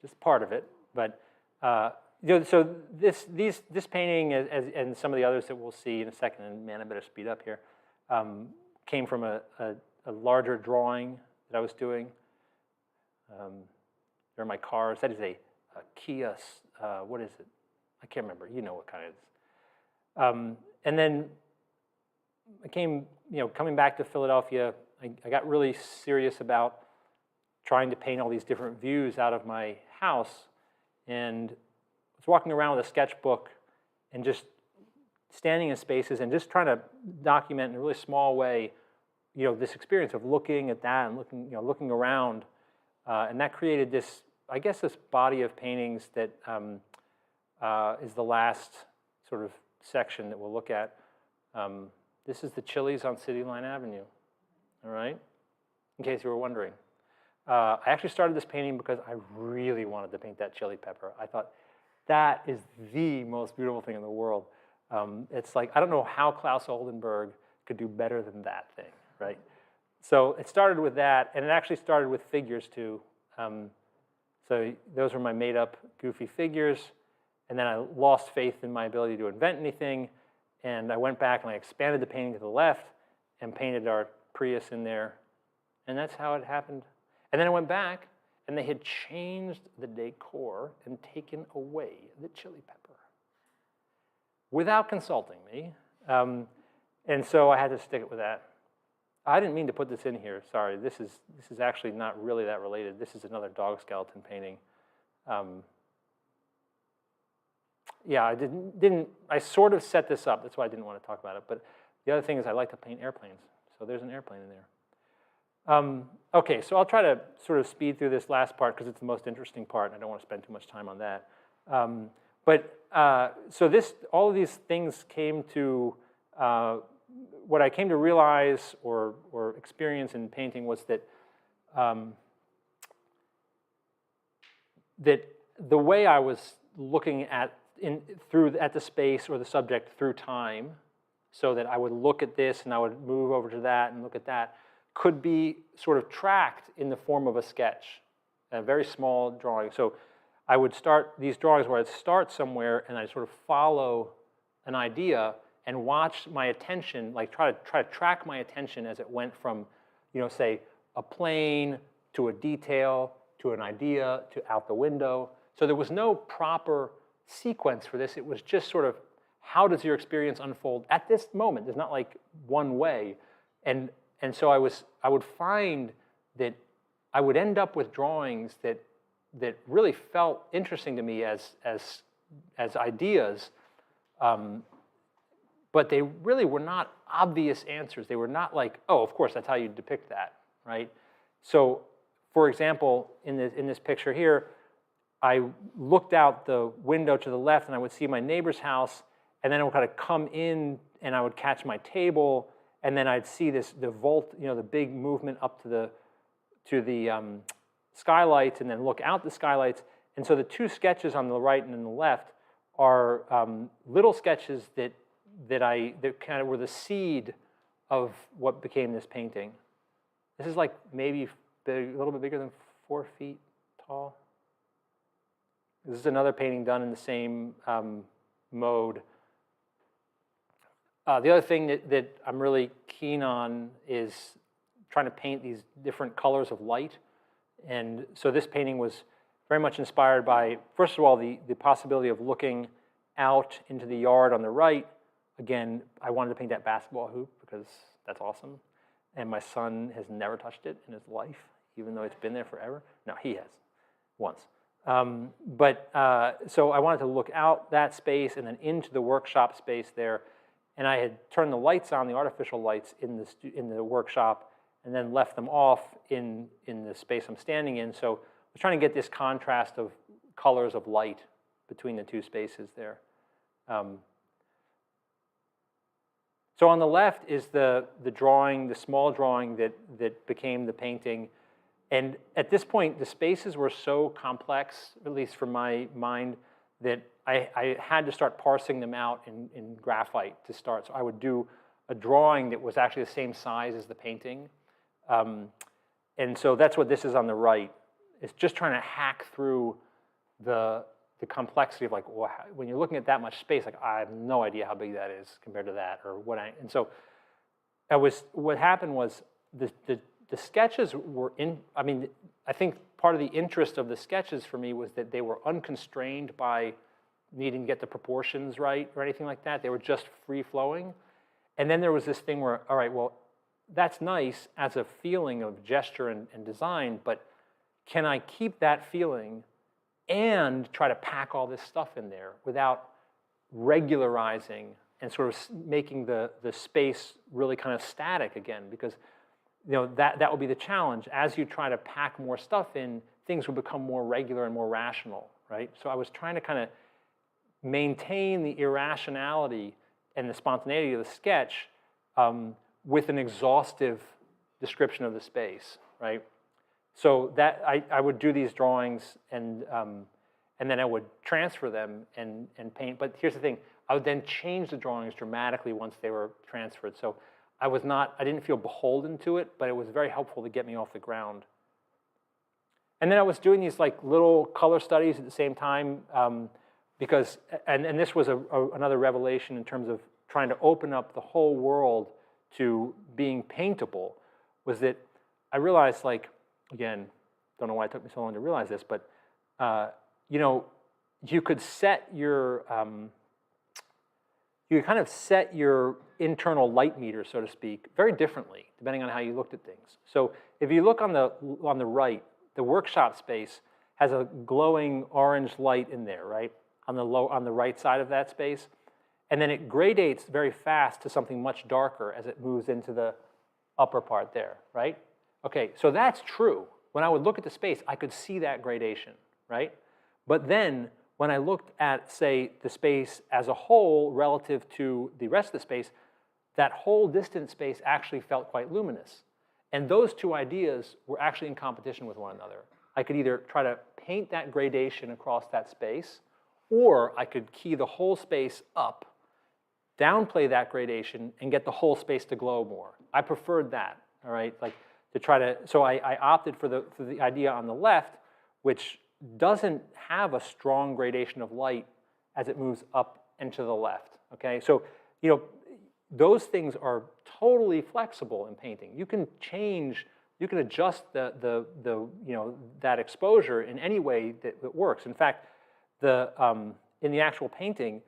Just part of it, but so this painting, and some of the others that we'll see in a second, and man, I better speed up here, came from a larger drawing that I was doing. There are my cars. That is a Kia. What is it? I can't remember. You know what kind it is. And then I came, coming back to Philadelphia, I got really serious about trying to paint all these different views out of my house, and I was walking around with a sketchbook and just standing in spaces and just trying to document in a really small way, this experience of looking at that and looking around, and that created this, I guess, this body of paintings that is the last sort of section that we'll look at. This is the Chili's on City Line Avenue, all right? In case you were wondering. I actually started this painting because I really wanted to paint that chili pepper. I thought, that is the most beautiful thing in the world. It's like, I don't know how Klaus Oldenburg could do better than that thing, right? So it started with that, and it actually started with figures too. So those were my made-up goofy figures, and then I lost faith in my ability to invent anything, and I went back and I expanded the painting to the left and painted our Prius in there, and that's how it happened. And then I went back, and they had changed the decor and taken away the chili pepper without consulting me, and so I had to stick it with that. I didn't mean to put this in here. Sorry, this is actually not really that related. This is another dog skeleton painting. Yeah, I sort of set this up. That's why I didn't want to talk about it. But the other thing is I like to paint airplanes. So there's an airplane in there. Okay, so I'll try to sort of speed through this last part because it's the most interesting part, and I don't want to spend too much time on that. So all of these things came to, what I came to realize or experience in painting was that that the way I was looking at the space or the subject through time, so that I would look at this and I would move over to that and look at that, could be sort of tracked in the form of a sketch, a very small drawing. So I would start these drawings where I'd start somewhere and I'd sort of follow an idea and watch my attention, like try to track my attention as it went from, say, a plane to a detail to an idea to out the window. So there was no proper sequence for this. It was just sort of, how does your experience unfold at this moment? There's not like one way. And so I would find that I would end up with drawings that really felt interesting to me as ideas, but they really were not obvious answers. They were not like, oh, of course, that's how you depict that, right? So, for example, in this picture here, I looked out the window to the left and I would see my neighbor's house, and then I would kind of come in and I would catch my table, and then I'd see the vault, the big movement up to the skylights, and then look out the skylights. And so the two sketches on the right and on the left are little sketches that kind of were the seed of what became this painting. This is like maybe a little bit bigger than 4 feet tall. This is another painting done in the same mode. The other thing that I'm really keen on is trying to paint these different colors of light. And so this painting was very much inspired by, first of all, the possibility of looking out into the yard on the right. Again, I wanted to paint that basketball hoop because that's awesome. And my son has never touched it in his life. even though it's been there forever. No, he has, once. So I wanted to look out that space and then into the workshop space there. And I had turned the lights on, the artificial lights in the workshop, and then left them off in the space I'm standing in. So I was trying to get this contrast of colors of light between the two spaces there. So on the left is the drawing, the small drawing that became the painting. And at this point, the spaces were so complex, at least for my mind, that I had to start parsing them out in graphite to start. So I would do a drawing that was actually the same size as the painting. And so that's what this is on the right. It's just trying to hack through the complexity of like, wow, when you're looking at that much space, like I have no idea how big that is compared to that, or what and so what happened was the sketches were I think part of the interest of the sketches for me was that they were unconstrained by needing to get the proportions right or anything like that. They were just free-flowing. And then there was this thing where, all right, well, that's nice as a feeling of gesture and design, but can I keep that feeling and try to pack all this stuff in there without regularizing and sort of making the space really kind of static again? Because that will be the challenge. As you try to pack more stuff in, things will become more regular and more rational, right? So I was trying to kind of maintain the irrationality and the spontaneity of the sketch with an exhaustive description of the space, right? So that I would do these drawings and then I would transfer them and paint. But here's the thing, I would then change the drawings dramatically once they were transferred. So I didn't feel beholden to it, but it was very helpful to get me off the ground. And then I was doing these like little color studies at the same time because, and this was another revelation in terms of trying to open up the whole world to being paintable, was that I realized, like, again, don't know why it took me so long to realize this, but you could set your you kind of set your internal light meter, so to speak, very differently depending on how you looked at things. So if you look on the right, the workshop space has a glowing orange light in there, right, on the right side of that space, and then it gradates very fast to something much darker as it moves into the upper part there, right? Okay, so that's true. When I would look at the space, I could see that gradation, right? But then when I looked at, say, the space as a whole relative to the rest of the space, that whole distant space actually felt quite luminous. And those two ideas were actually in competition with one another. I could either try to paint that gradation across that space, or I could key the whole space up, downplay that gradation, and get the whole space to glow more. I preferred that, all right? Like, to try to, so I opted for the idea on the left, which doesn't have a strong gradation of light as it moves up and to the left, okay? So, those things are totally flexible in painting. You can change, you can adjust that exposure in any way that works. In fact, in the actual painting,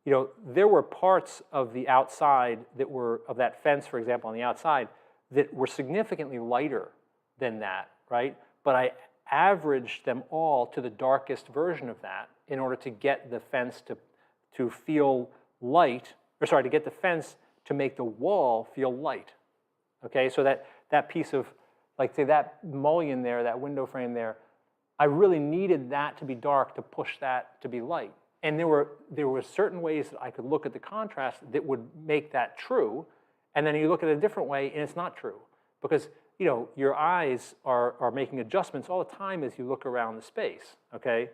there were parts of the outside that were, of that fence, for example, on the outside, that were significantly lighter than that, right? But I averaged them all to the darkest version of that in order to get the fence to feel light, or sorry, to get the fence to make the wall feel light, okay? So that piece of, like, say, that mullion there, that window frame there, I really needed that to be dark to push that to be light. And there were certain ways that I could look at the contrast that would make that true, and then you look at it a different way and it's not true, because your eyes are making adjustments all the time as you look around the space, okay?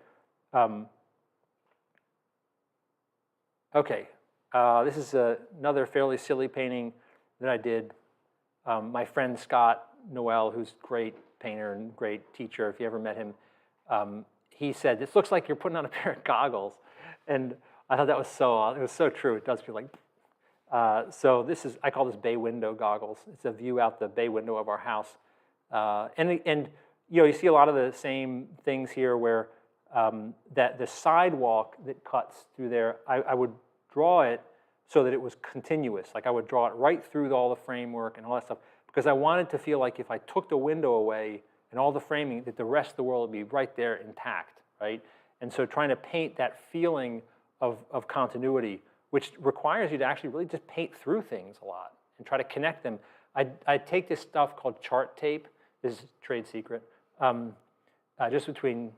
This is another fairly silly painting that I did. My friend Scott Noel, who's a great painter and great teacher, if you ever met him, he said, "This looks like you're putting on a pair of goggles." And I thought it was so true. It does feel like, so this is, I call this bay window goggles. It's a view out the bay window of our house. And you see a lot of the same things here where that the sidewalk that cuts through there, I would draw it so that it was continuous. Like I would draw it right through all the framework and all that stuff, because I wanted to feel like if I took the window away, and all the framing, that the rest of the world would be right there intact, right? And so trying to paint that feeling of continuity, which requires you to actually really just paint through things a lot and try to connect them. I take this stuff called chart tape. This is a trade secret, just between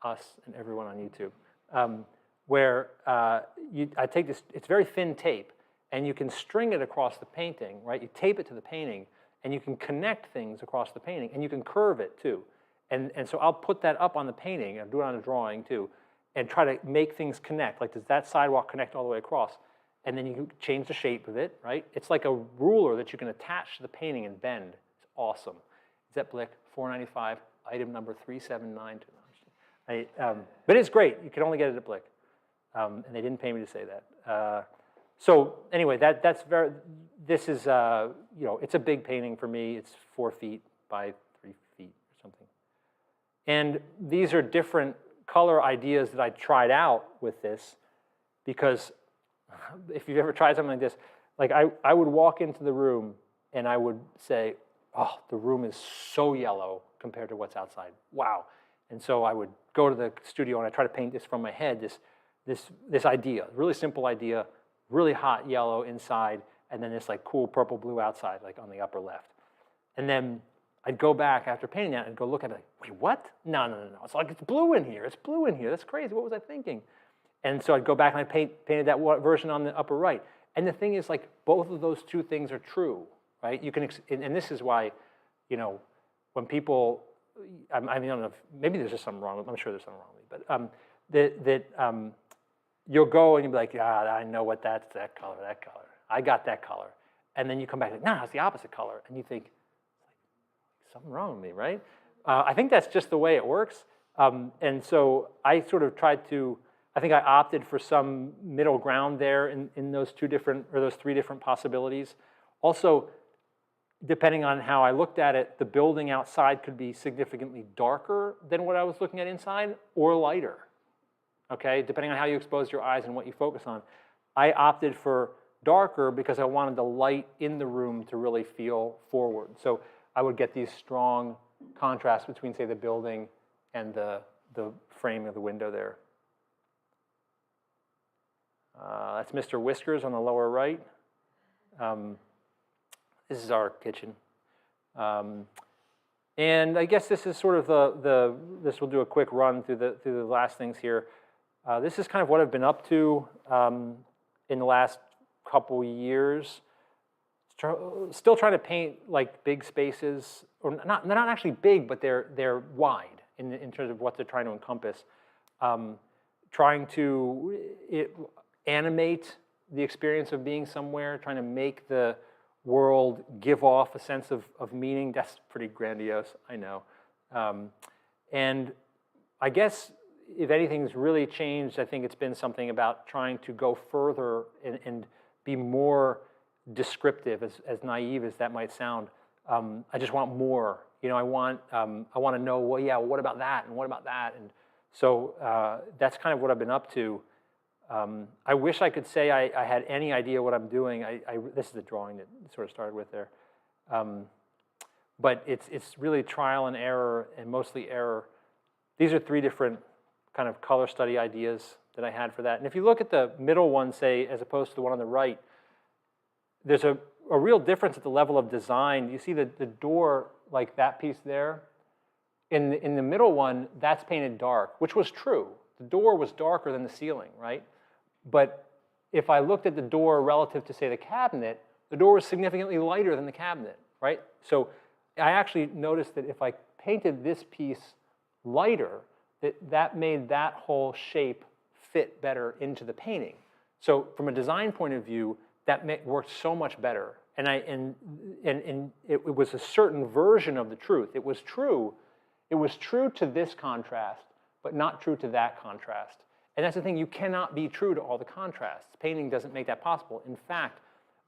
us and everyone on YouTube, where I take this, it's very thin tape, and you can string it across the painting, right? You tape it to the painting, and you can connect things across the painting, and you can curve it too. And so I'll put that up on the painting, I'll do it on a drawing too, and try to make things connect. Like, does that sidewalk connect all the way across? And then you can change the shape of it, right? It's like a ruler that you can attach to the painting and bend. It's awesome. Is that Blick? $4.95, item number 3792. But it's great. You can only get it at Blick. And they didn't pay me to say that. So anyway, this is, you know, it's a big painting for me. It's 4 feet by 3 feet or something. And these are different color ideas that I tried out with this, because if you've ever tried something like this, like I would walk into the room and I would say, oh, the room is so yellow compared to what's outside. Wow. And so I would go to the studio and I try to paint this from my head, this idea, really simple idea, really hot yellow inside, and then this like cool purple blue outside, like on the upper left. And then I'd go back after painting that and go look at it like, wait, what? No. It's like, it's blue in here. It's blue in here. That's crazy. What was I thinking? And so I'd go back and I painted that version on the upper right. And the thing is, like, both of those two things are true, right? You can, and this is why, you know, when people, I mean, I don't know if, maybe there's just something wrong. I'm sure there's something wrong with me, but you'll go and you'll be like, yeah, I know what that color. I got that color. And then you come back like, no, it's the opposite color. And you think, something wrong with me, right? I think that's just the way it works. And so I sort of tried to, I think I opted for some middle ground there in those three different possibilities. Also, depending on how I looked at it, the building outside could be significantly darker than what I was looking at inside, or lighter, okay? Depending on how you expose your eyes and what you focus on. I opted for darker because I wanted the light in the room to really feel forward. So I would get these strong contrasts between, say, the building and the frame of the window there. That's Mr. Whiskers on the lower right. This is our kitchen. And I guess this is sort of this will do a quick run through the last things here. This is kind of what I've been up to in the last couple years. Still trying to paint like big spaces, or not actually big, but they're wide in terms of what they're trying to encompass. Trying to animate the experience of being somewhere, trying to make the world give off a sense of meaning. That's pretty grandiose, I know. And I guess if anything's really changed, I think it's been something about trying to go further and be more descriptive, as naive as that might sound. I just want more. You know, I want to know, well, yeah, what about that, and what about that? And so that's kind of what I've been up to. I wish I could say I had any idea what I'm doing. This is the drawing that sort of started with there. But it's really trial and error, and mostly error. These are 3 different kind of color study ideas that I had for that. And if you look at the middle one, say, as opposed to the one on the right, there's a real difference at the level of design. You see the door, like that piece there? In the middle one, that's painted dark, which was true. The door was darker than the ceiling, right? But if I looked at the door relative to, say, the cabinet, the door was significantly lighter than the cabinet, right? So I actually noticed that if I painted this piece lighter, that made that whole shape fit better into the painting. So from a design point of view, that worked so much better. And it was a certain version of the truth. It was true to this contrast, but not true to that contrast. And that's the thing, you cannot be true to all the contrasts. Painting doesn't make that possible. In fact,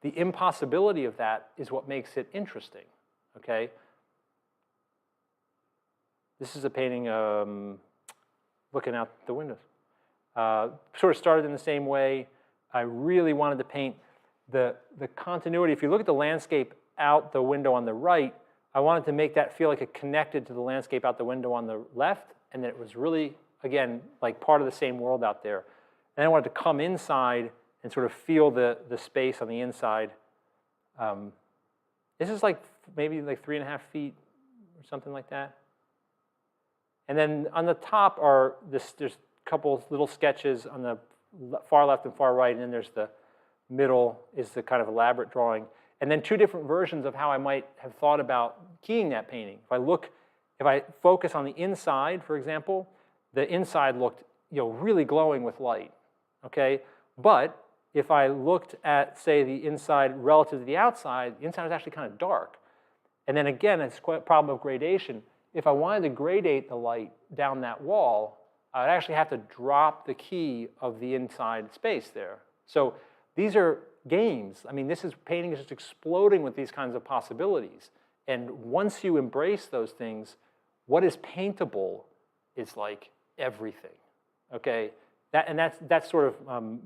the impossibility of that is what makes it interesting, okay? This is a painting looking out the windows. Sort of started in the same way. I really wanted to paint the continuity. If you look at the landscape out the window on the right, I wanted to make that feel like it connected to the landscape out the window on the left, and that it was really, again, like part of the same world out there. And I wanted to come inside and sort of feel the space on the inside. This is like maybe like 3.5 feet or something like that. And then on the top are there's a couple little sketches on the far left and far right, and then there's the middle is the kind of elaborate drawing. And then 2 different versions of how I might have thought about keying that painting. If I focus on the inside, for example, the inside looked, really glowing with light, okay? But if I looked at, say, the inside relative to the inside was actually kind of dark. And then again, it's quite a problem of gradation. If I wanted to gradate the light down that wall, I'd actually have to drop the key of the inside space there. So these are games. I mean, painting is just exploding with these kinds of possibilities. And once you embrace those things, what is paintable is like everything, okay? That's sort of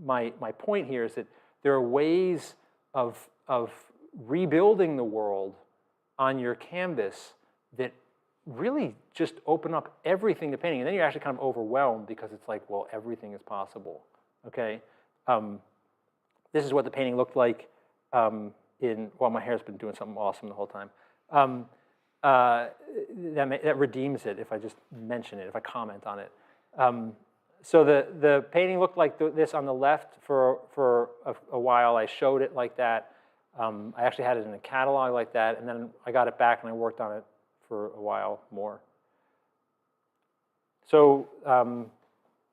my point here, is that there are ways of rebuilding the world on your canvas that really just open up everything to painting. And then you're actually kind of overwhelmed because it's like, well, everything is possible, okay? This is what the painting looked like well, my hair's been doing something awesome the whole time. That redeems it if I just mention it, if I comment on it. So the painting looked like this on the left for a while. I showed it like that. I actually had it in a catalog like that, and then I got it back and I worked on it for a while more. So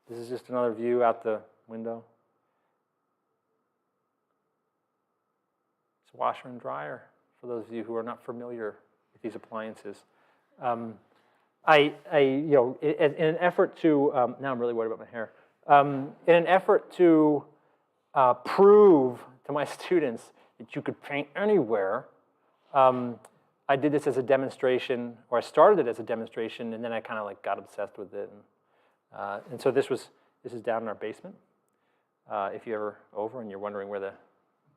this is just another view out the window. It's a washer and dryer, for those of you who are not familiar with these appliances. In an effort to, now I'm really worried about my hair. In an effort to prove to my students that you could paint anywhere, I did this as a demonstration, or I started it as a demonstration, and then I kind of like got obsessed with it. And so this is down in our basement. If you're ever over and you're wondering where the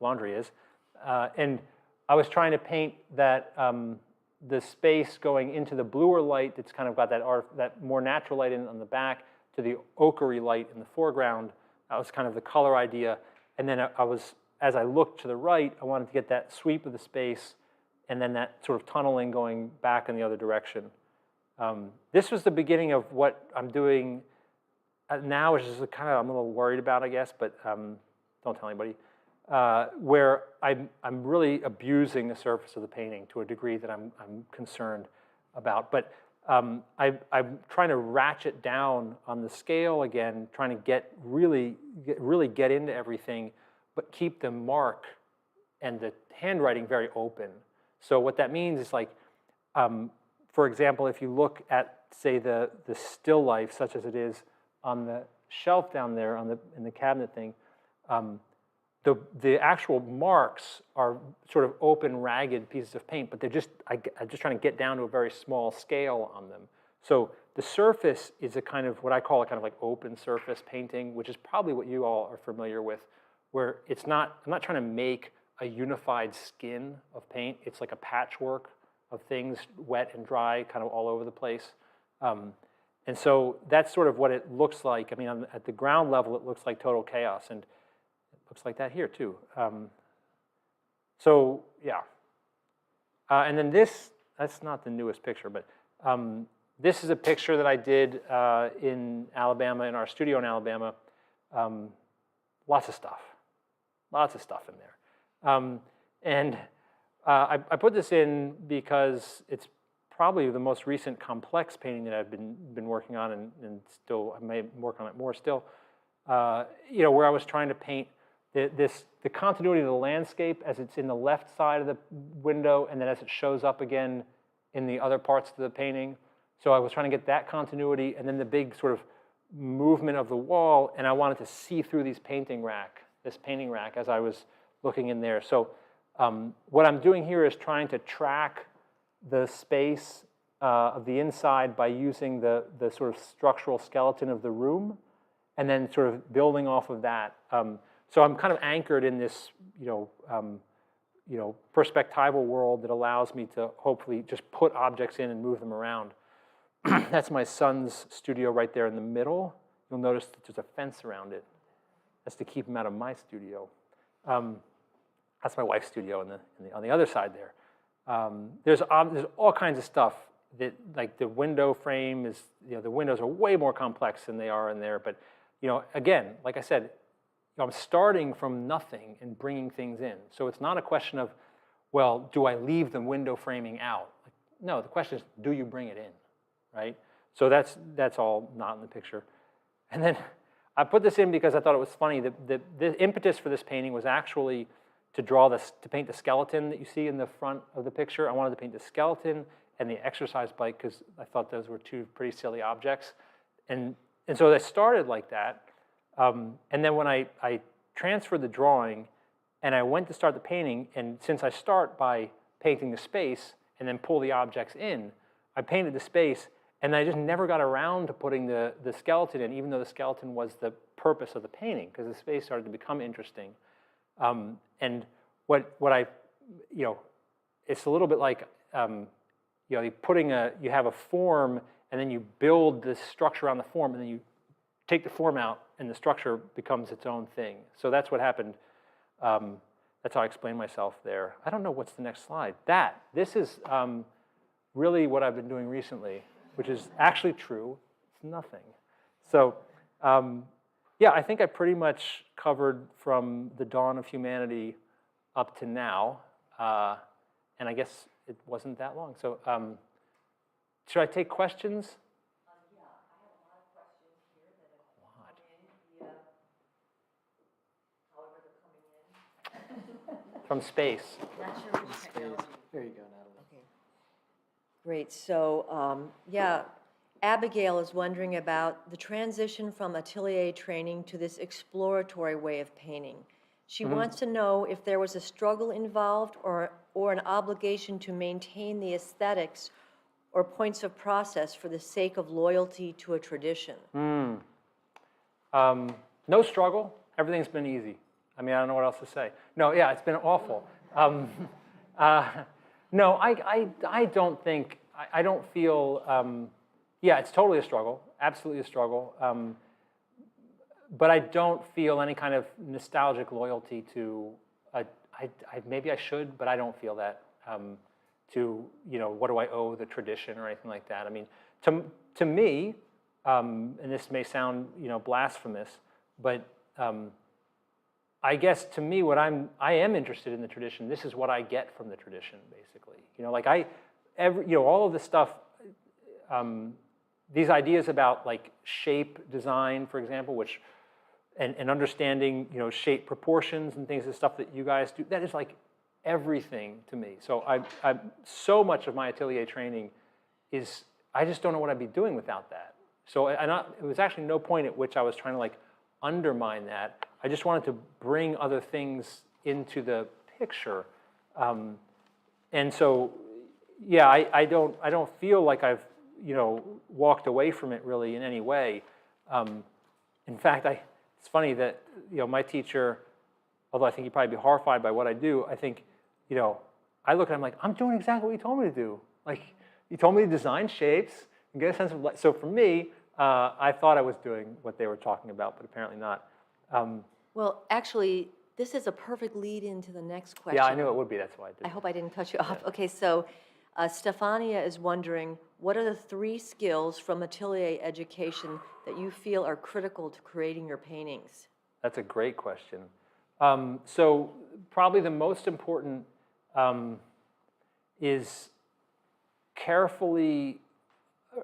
laundry is, and I was trying to paint that. The space going into the bluer light that's kind of got that more natural light on the back to the ochre light in the foreground. That was kind of the color idea. And then as I looked to the right, I wanted to get that sweep of the space and then that sort of tunneling going back in the other direction. This was the beginning of what I'm doing now, which is kind of I'm a little worried about, I guess, but don't tell anybody. Where I'm really abusing the surface of the painting to a degree that I'm concerned about. But I'm trying to ratchet down on the scale again, trying to really get into everything, but keep the mark and the handwriting very open. So what that means is like, for example, if you look at, say, the still life, such as it is on the shelf down there in the cabinet thing, the actual marks are sort of open, ragged pieces of paint, but I'm just trying to get down to a very small scale on them. So the surface is a kind of what I call a kind of like open surface painting, which is probably what you all are familiar with, where I'm not trying to make a unified skin of paint. It's like a patchwork of things, wet and dry, kind of all over the place. And so that's sort of what it looks like. I mean, at the ground level, it looks like total chaos, and looks like that here too. So yeah. And then that's not the newest picture, but this is a picture that I did in Alabama, in our studio in Alabama. Lots of stuff in there. And I put this in because it's probably the most recent complex painting that I've been working on, and still I may work on it more still. Where I was trying to paint the continuity of the landscape as it's in the left side of the window, and then as it shows up again in the other parts of the painting. So I was trying to get that continuity, and then the big sort of movement of the wall, and I wanted to see through this painting rack as I was looking in there. So what I'm doing here is trying to track the space of the inside by using the sort of structural skeleton of the room, and then sort of building off of that. So I'm kind of anchored in this, perspectival world that allows me to hopefully just put objects in and move them around. That's my son's studio right there in the middle. You'll notice that there's a fence around it. That's to keep him out of my studio. That's my wife's studio on the other side there. There's all kinds of stuff that, like the window frame is, the windows are way more complex than they are in there. But, again, like I said, I'm starting from nothing and bringing things in. So it's not a question of, well, do I leave the window framing out? No, the question is, do you bring it in, right? So that's all not in the picture. And then I put this in because I thought it was funny. The impetus for this painting was actually to paint the skeleton that you see in the front of the picture. I wanted to paint the skeleton and the exercise bike because I thought those were two pretty silly objects. And so I started like that. And then when I transferred the drawing and I went to start the painting, and since I start by painting the space and then pull the objects in, I painted the space, and I just never got around to putting the skeleton in, even though the skeleton was the purpose of the painting, because the space started to become interesting. And what I, it's a little bit like, you have a form, and then you build the structure around the form, and then you take the form out, and the structure becomes its own thing. So that's what happened. That's how I explain myself there. I don't know what's the next slide. This is really what I've been doing recently, which is actually true. It's nothing. So yeah, I think I pretty much covered from the dawn of humanity up to now. And I guess it wasn't that long. So should I take questions? Yeah, I have a lot of questions here that have come in via however they're coming in. From space. Not sure which technology. There you go, Natalie. Okay. Great. So, yeah, Abigail is wondering about the transition from atelier training to this exploratory way of painting. She wants to know if there was a struggle involved or an obligation to maintain the aesthetics or points of process for the sake of loyalty to a tradition. No struggle. Everything's been easy. I mean, I don't know what else to say. No, yeah, it's been awful. No, I don't think, I don't feel, yeah, it's totally a struggle, absolutely a struggle. But I don't feel any kind of nostalgic loyalty to, maybe I should, but I don't feel that, to, what do I owe the tradition or anything like that. I mean, to me, and this may sound, blasphemous, but I guess to me, I am interested in the tradition. This is what I get from the tradition, basically. Like all of this stuff, these ideas about like shape design, for example, which, and understanding, shape proportions and things, the stuff that you guys do, that is like everything to me. So so much of my atelier training is, I just don't know what I'd be doing without that. So it was actually no point at which I was trying to like undermine that. I just wanted to bring other things into the picture. And so, yeah, I don't feel like I've, walked away from it really in any way. In fact, it's funny that, my teacher, although I think he'd probably be horrified by what I do, I think, I look at him like, I'm doing exactly what you told me to do. Like, you told me to design shapes and get a sense of light. So for me, I thought I was doing what they were talking about, but apparently not. Well, actually, this is a perfect lead into the next question. Yeah, I knew it would be. That's why I did. I hope I didn't cut you off. Yeah. Okay, so Stefania is wondering, what are the 3 skills from atelier education that you feel are critical to creating your paintings? That's a great question. So probably the most important is carefully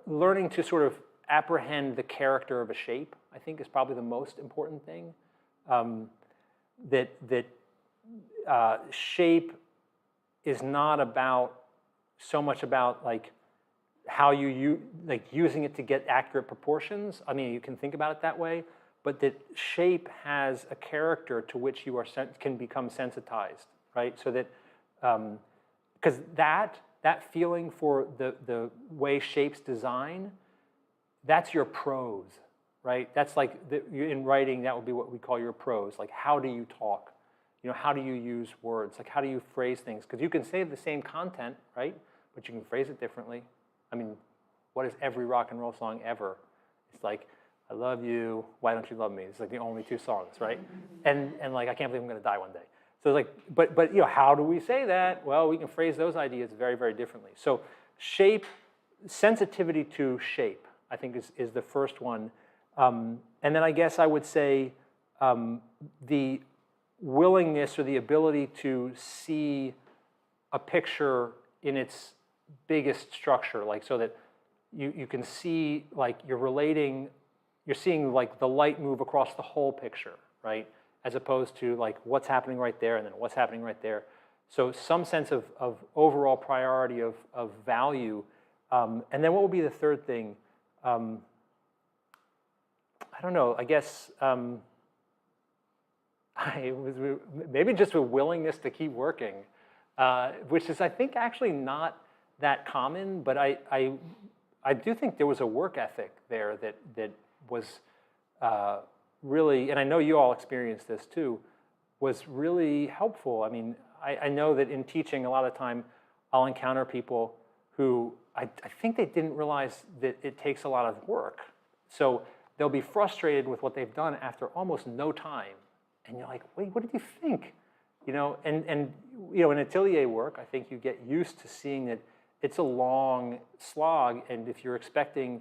learning to sort of apprehend the character of a shape, I think is probably the most important thing. Shape is not so much about like how using it to get accurate proportions. I mean, you can think about it that way, but that shape has a character to which you can become sensitized, right? So that, because that feeling for the way shapes design, that's your prose, right? That's like, in writing, that would be what we call your prose. Like, how do you talk? how do you use words? Like, how do you phrase things? Because you can say the same content, right? But you can phrase it differently. I mean, what is every rock and roll song ever? It's like, I love you, why don't you love me? It's like the only two songs, right? And like, I can't believe I'm going to die one day. So like, but how do we say that? Well, we can phrase those ideas very, very differently. So shape, sensitivity to shape, I think is the first one. And then I guess I would say the willingness or the ability to see a picture in its biggest structure, like so that you can see, like you're seeing like the light move across the whole picture, right? As opposed to like what's happening right there and then what's happening right there. So some sense of overall priority of value. And then what would be the third thing? I don't know, I guess maybe just a willingness to keep working, which is, I think, actually not that common, but I do think there was a work ethic there that was really, and I know you all experienced this too, was really helpful. I mean, I know that in teaching, a lot of time, I'll encounter people who I think they didn't realize that it takes a lot of work. So they'll be frustrated with what they've done after almost no time. And you're like, wait, what did you think? And in atelier work, I think you get used to seeing that it's a long slog, and if you're expecting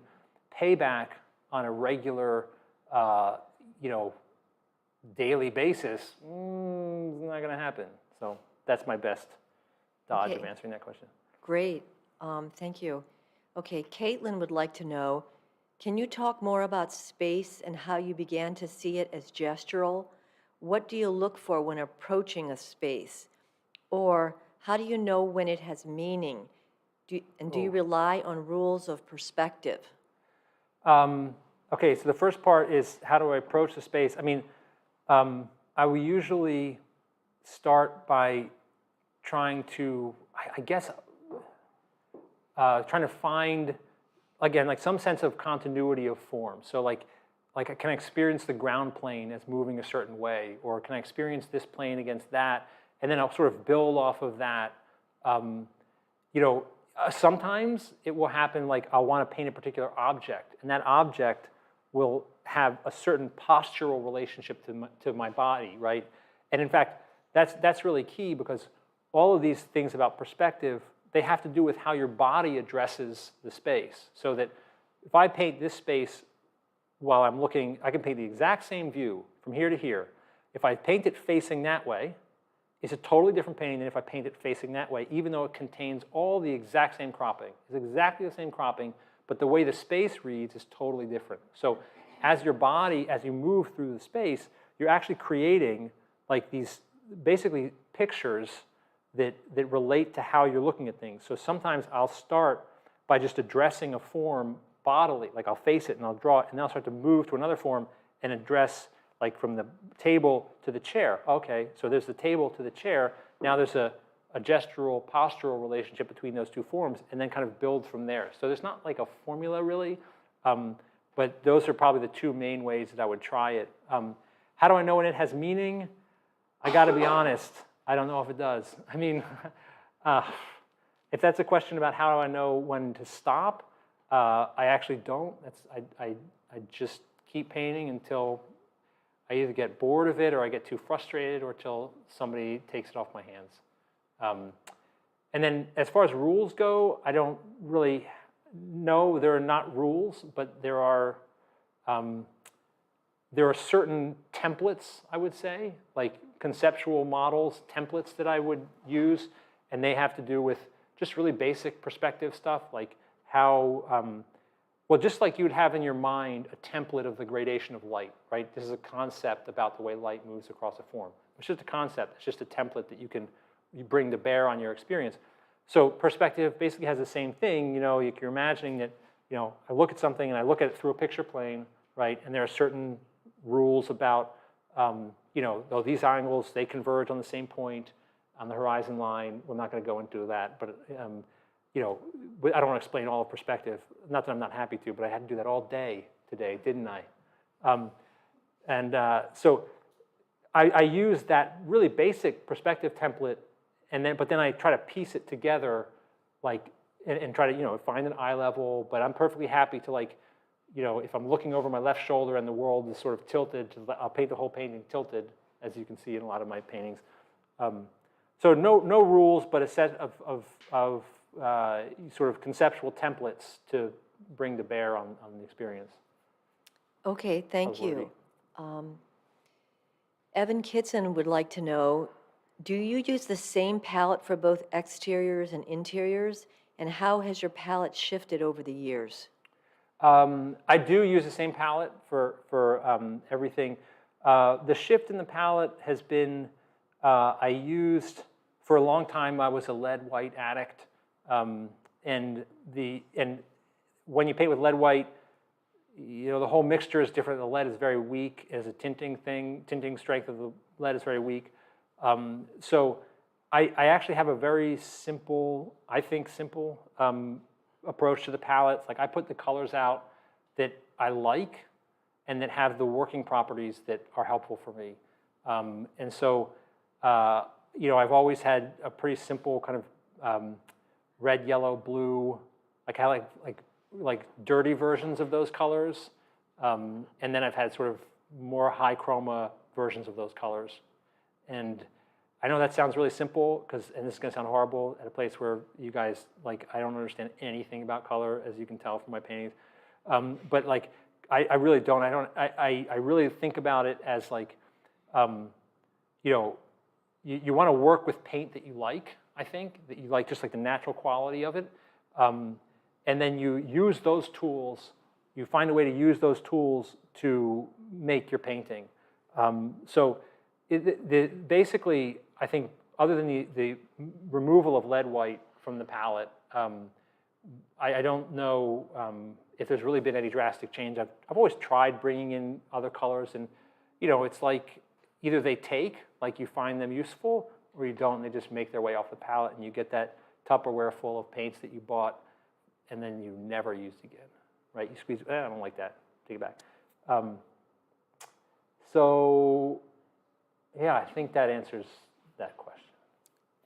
payback on a regular, daily basis, it's not going to happen. So that's my best dodge of answering that question. Great. Thank you. Okay, Caitlin would like to know, can you talk more about space and how you began to see it as gestural? What do you look for when approaching a space? Or how do you know when it has meaning? Do you rely on rules of perspective? Okay, so the first part is, how do I approach the space? I mean, I will usually start by trying to, I guess, trying to find, again, like some sense of continuity of form. So like can I experience the ground plane as moving a certain way, or can I experience this plane against that? And then I'll sort of build off of that. Sometimes it will happen like I'll want to paint a particular object, and that object will have a certain postural relationship to my body, right? And in fact, that's really key, because all of these things about perspective, they have to do with how your body addresses the space. So that if I paint this space while I'm looking, I can paint the exact same view from here to here. If I paint it facing that way, it's a totally different painting than if I paint it facing that way, even though it contains all the exact same cropping. It's exactly the same cropping, but the way the space reads is totally different. So as your body, as you move through the space, you're actually creating like these basically pictures that relate to how you're looking at things. So sometimes I'll start by just addressing a form bodily, like I'll face it and I'll draw it, and then I'll start to move to another form and address, like from the table to the chair. Okay, so there's the table to the chair. Now there's a gestural, postural relationship between those two forms, and then kind of build from there. So there's not like a formula really, but those are probably the two main ways that I would try it. How do I know when it has meaning? I got to be honest, I don't know if it does. I mean, if that's a question about how do I know when to stop, I actually don't. I just keep painting until I either get bored of it, or I get too frustrated, or till somebody takes it off my hands. And then as far as rules go, I don't really know. There are not rules, but there are certain templates, I would say, like conceptual models, templates that I would use, and they have to do with just really basic perspective stuff, like how, well, just like you would have in your mind a template of the gradation of light, right? This is a concept about the way light moves across a form. It's just a concept. It's just a template that you bring to bear on your experience. So perspective basically has the same thing. You're imagining that, I look at something and I look at it through a picture plane, right? And there are certain rules about, these angles, they converge on the same point on the horizon line. We're not going to go into that, but I don't want to explain all of perspective. Not that I'm not happy to, but I had to do that all day today, didn't I? So I use that really basic perspective template, but then I try to piece it together, like, and try to, find an eye level. But I'm perfectly happy to, like, if I'm looking over my left shoulder and the world is sort of tilted, I'll paint the whole painting tilted, as you can see in a lot of my paintings. So no rules, but a set of sort of conceptual templates to bring to bear on the experience. Okay, thank you. Evan Kitson would like to know, do you use the same palette for both exteriors and interiors? And how has your palette shifted over the years? I do use the same palette for everything. The shift in the palette has been, I used, for a long time, I was a lead white addict. And when you paint with lead white, the whole mixture is different. The lead is very weak as a tinting thing. Tinting strength of the lead is very weak. So I actually have a very simple, I think simple, approach to the palettes. Like, I put the colors out that I like and that have the working properties that are helpful for me. And so, I've always had a pretty simple kind of red, yellow, blue, like I like dirty versions of those colors. And then I've had sort of more high chroma versions of those colors. And I know that sounds really simple, and this is going to sound horrible at a place where you guys, like, I don't understand anything about color, as you can tell from my paintings. But like, I really don't. I really think about it as like, you want to work with paint that you like. I think that you like, just like the natural quality of it, and then you use those tools. You find a way to use those tools to make your painting. So basically, I think, other than the removal of lead white from the palette, I don't know if there's really been any drastic change. I've always tried bringing in other colors, and it's like either they take, like you find them useful, or you don't, and they just make their way off the palette, and you get that Tupperware full of paints that you bought and then you never used again, right? You squeeze, I don't like that, take it back. So yeah, I think that answers that question.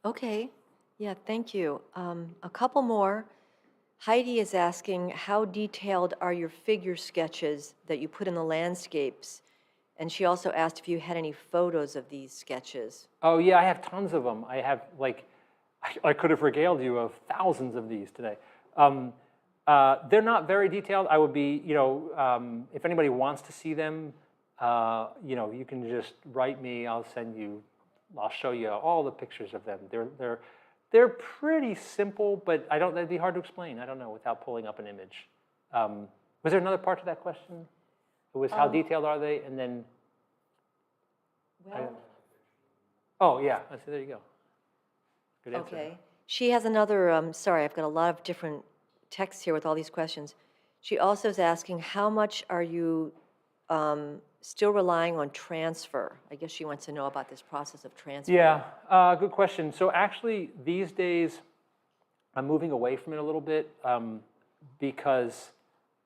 Okay, yeah, thank you. A couple more. Heidi is asking, how detailed are your figure sketches that you put in the landscapes? And she also asked if you had any photos of these sketches. Oh yeah, I have tons of them. I have, like, I could have regaled you of thousands of these today. They're not very detailed. I would be, if anybody wants to see them, you can just write me. I'll show you all the pictures of them. They're pretty simple, but that'd be hard to explain. I don't know, without pulling up an image. Was there another part to that question? It was how detailed are they, and then. Well, oh yeah, there you go. Good answer. Okay. She has another, sorry, I've got a lot of different texts here with all these questions. She also is asking, how much are you still relying on transfer? I guess she wants to know about this process of transfer. Yeah, good question. So actually, these days, I'm moving away from it a little bit because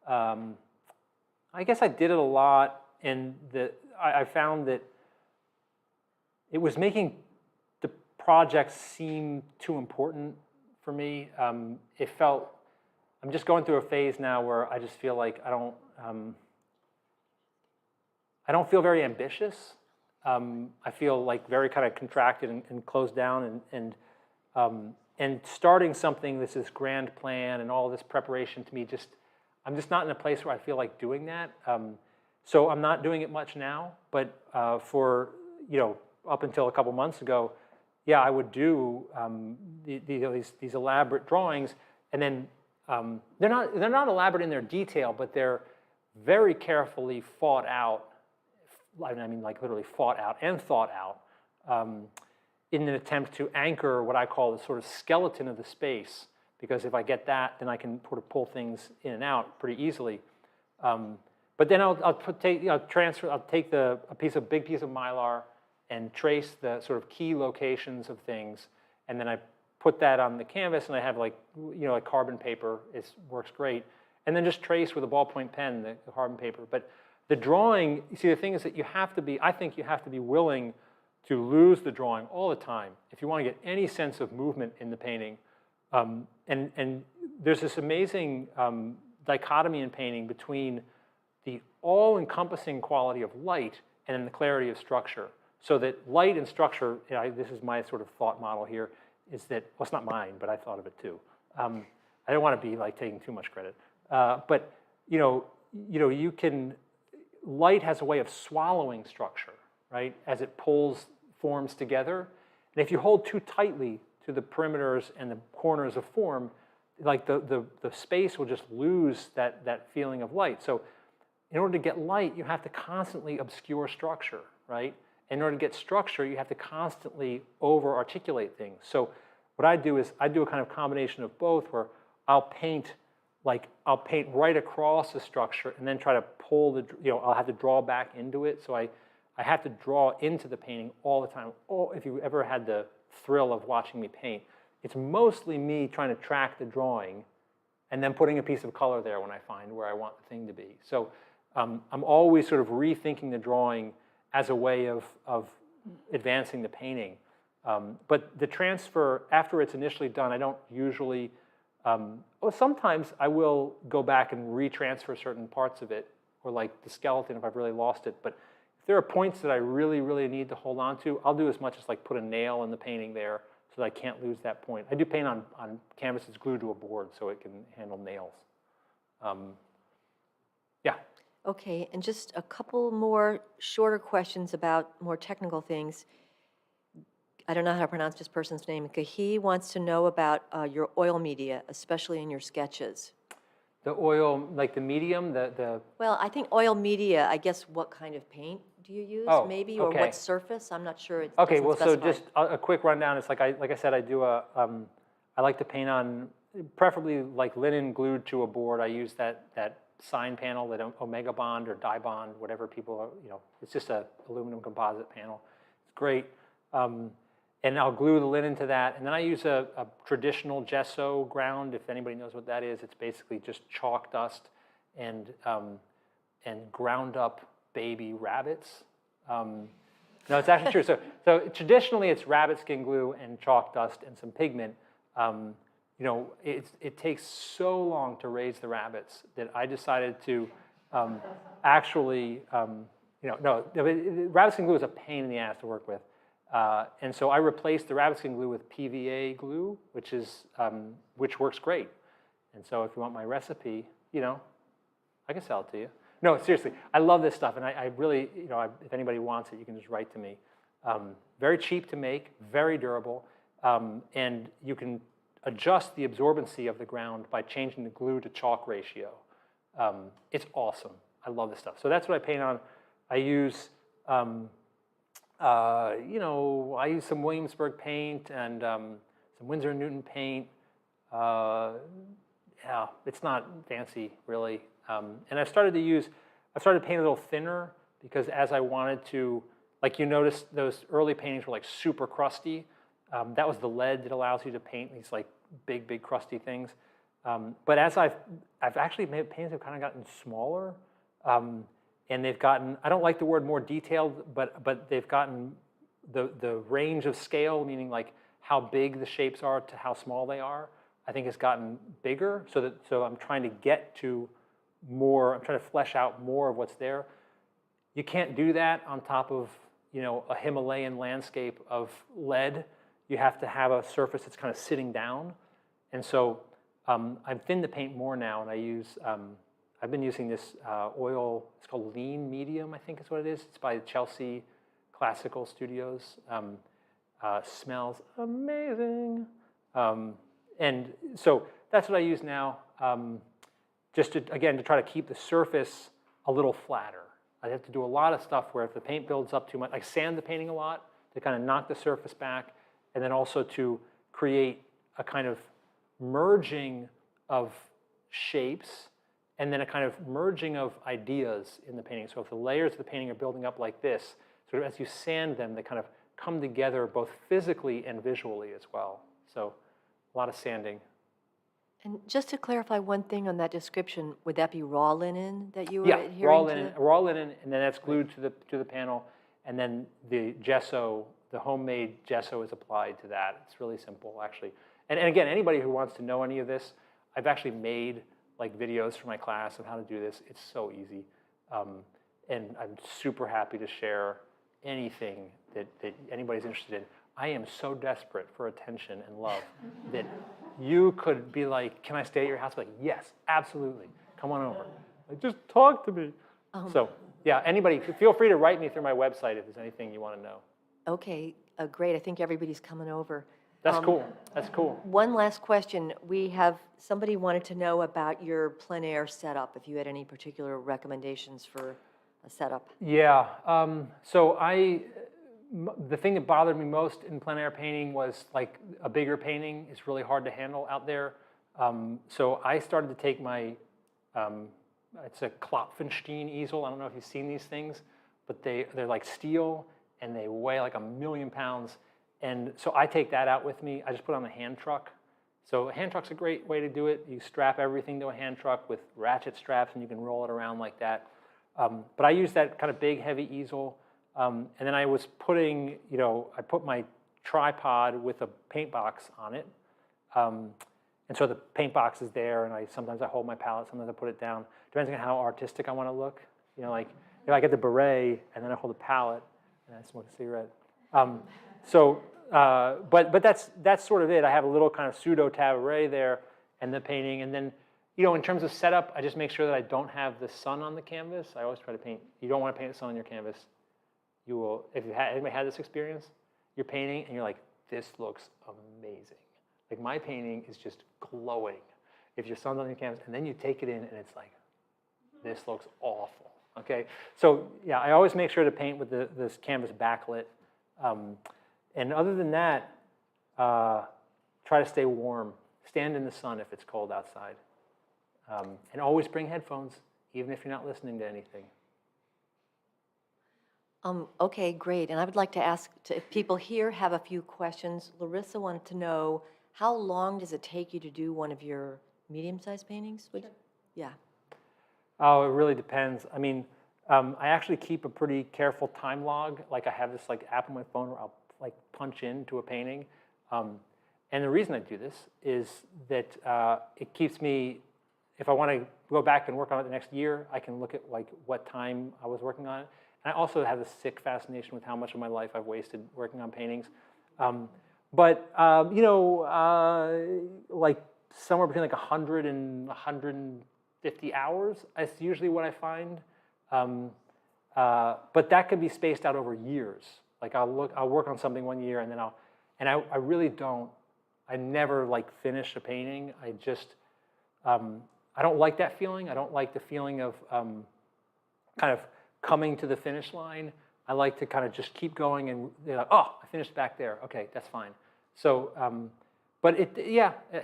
I guess I did it a lot, and I found that it was making the project seem too important for me. It felt, I'm just going through a phase now where I just feel like I don't feel very ambitious. I feel like very kind of contracted and closed down, and starting something that's this grand plan and all this preparation to me, I'm just not in a place where I feel like doing that. So I'm not doing it much now, but for up until a couple months ago, yeah, I would do these elaborate drawings, and then they're not elaborate in their detail, but they're very carefully fought out. I mean, like literally fought out and thought out in an attempt to anchor what I call the sort of skeleton of the space. Because if I get that, then I can sort of pull things in and out pretty easily. But then I'll take a big piece of Mylar and trace the sort of key locations of things, and then I put that on the canvas, and I have like carbon paper. It works great, and then just trace with a ballpoint pen the carbon paper. But The drawing, you see, the thing is that I think you have to be willing to lose the drawing all the time if you want to get any sense of movement in the painting. And there's this amazing dichotomy in painting between the all-encompassing quality of light and then the clarity of structure. So that light and structure, this is my sort of thought model here, is that, well, it's not mine, but I thought of it too. I don't want to be like taking too much credit. But light has a way of swallowing structure, right, as it pulls forms together. And if you hold too tightly to the perimeters and the corners of form, like the space will just lose that feeling of light. So in order to get light, you have to constantly obscure structure, right? In order to get structure, you have to constantly over-articulate things. So what I do is I do a kind of combination of both, where I'll paint right across the structure and then try to pull I'll have to draw back into it. So I have to draw into the painting all the time. If you ever had the thrill of watching me paint, it's mostly me trying to track the drawing and then putting a piece of color there when I find where I want the thing to be. So I'm always sort of rethinking the drawing as a way of advancing the painting. But the transfer, after it's initially done, I don't usually, sometimes I will go back and retransfer certain parts of it, or like the skeleton if I've really lost it. But if there are points that I really, really need to hold on to, I'll do as much as like put a nail in the painting there so that I can't lose that point. I do paint on canvas that's glued to a board so it can handle nails. Yeah. Okay, and just a couple more shorter questions about more technical things. I don't know how to pronounce this person's name. Kahi wants to know about your oil media, especially in your sketches. The oil, like the medium, Well, I think oil media, I guess what kind of paint do you use, maybe, or okay. what surface? I'm not sure. Okay, well, so specify. just a quick rundown. It's like I said, I like to paint on, preferably like linen glued to a board. I use that sign panel, that Omega Bond or Dye Bond, whatever people are, it's just a aluminum composite panel. It's great. And I'll glue the linen to that. And then I use a traditional gesso ground, if anybody knows what that is. It's basically just chalk dust and ground up baby rabbits. No, it's actually true. So traditionally, it's rabbit skin glue and chalk dust and some pigment. It takes so long to raise the rabbits that I decided to rabbit skin glue is a pain in the ass to work with. And so I replaced the rabbit skin glue with PVA glue, which works great. And so if you want my recipe, I can sell it to you. No, seriously, I love this stuff, and I really, if anybody wants it, you can just write to me. Very cheap to make, very durable, and you can adjust the absorbency of the ground by changing the glue to chalk ratio. It's awesome. I love this stuff. So that's what I paint on. I use, I use some Williamsburg paint and some Winsor & Newton paint. Yeah, it's not fancy, really. And I've started to paint a little thinner because as I wanted to, like you notice those early paintings were like super crusty. That was the lead that allows you to paint these like big crusty things. But as I've actually made paintings have kind of gotten smaller, and they've gotten, I don't like the word more detailed, but they've gotten the range of scale, meaning like how big the shapes are to how small they are, I think has gotten bigger. So I'm trying to get to more, I'm trying to flesh out more of what's there. You can't do that on top of a Himalayan landscape of lead. You have to have a surface that's kind of sitting down. And so I've thinned the paint more now, and I use, I've been using this oil, it's called Lean Medium, I think is what it is. It's by Chelsea Classical Studios. Smells amazing. And so that's what I use now, just to, again, to try to keep the surface a little flatter. I have to do a lot of stuff where if the paint builds up too much, I sand the painting a lot to kind of knock the surface back, and then also to create a kind of merging of shapes and then a kind of merging of ideas in the painting. So if the layers of the painting are building up like this, sort of as you sand them, they kind of come together both physically and visually as well. So a lot of sanding. And just to clarify one thing on that description, would that be raw linen that you were Yeah, adhering to? raw linen, and then that's glued to the panel, and then the gesso, the homemade gesso is applied to that. It's really simple, actually. And again, anybody who wants to know any of this, I've actually made like videos for my class of how to do this. It's so easy, and I'm super happy to share anything that anybody's interested in. I am so desperate for attention and love that you could be like, can I stay at your house? Like, yes, absolutely. Come on over. Like, just talk to me. So yeah, anybody, feel free to write me through my website if there's anything you want to know. Okay, great. I think everybody's coming over. That's cool. That's cool. One last question. Somebody wanted to know about your plein air setup, if you had any particular recommendations for a setup. Yeah. So the thing that bothered me most in plein air painting was like a bigger painting is really hard to handle out there. So I started to take my, it's a Klopfenstein easel. I don't know if you've seen these things, but they're like steel and they weigh like 1,000,000 pounds. And so I take that out with me. I just put on a hand truck. So a hand truck's a great way to do it. You strap everything to a hand truck with ratchet straps and you can roll it around like that. But I use that kind of big, heavy easel. And then I was putting, I put my tripod with a paint box on it. And so the paint box is there, and sometimes I hold my palette, sometimes I put it down. Depending on how artistic I want to look. I get the beret, and then I hold the palette, and I smoke a cigarette. But that's sort of it. I have a little kind of pseudo tabouret there, and the painting, and then, in terms of setup, I just make sure that I don't have the sun on the canvas. I always try to paint. You don't want to paint the sun on your canvas. You will, if anybody had this experience, you're painting, and you're like, this looks amazing. Like my painting is just glowing if your sun's on your canvas, and then you take it in, and it's like, this looks awful. Okay, so yeah, I always make sure to paint with this canvas backlit. And other than that, try to stay warm. Stand in the sun if it's cold outside. And always bring headphones, even if you're not listening to anything. Okay, great. And I would like to ask, if people here have a few questions, Larissa wanted to know, how long does it take you to do one of your medium-sized paintings? Yeah. Oh, it really depends. I mean, I actually keep a pretty careful time log. Like I have this app on my phone where I'll punch into a painting. And the reason I do this is that it keeps me, if I want to go back and work on it the next year, I can look at what time I was working on it. And I also have this sick fascination with how much of my life I've wasted working on paintings. But somewhere between 100 and 150 hours is usually what I find. But that could be spaced out over years. Like I'll work on something one year and then I really don't. I never finish a painting. I just I don't like that feeling. I don't like the feeling of kind of coming to the finish line. I like to kind of just keep going and they're like, oh, I finished back there. Okay, that's fine. So, but I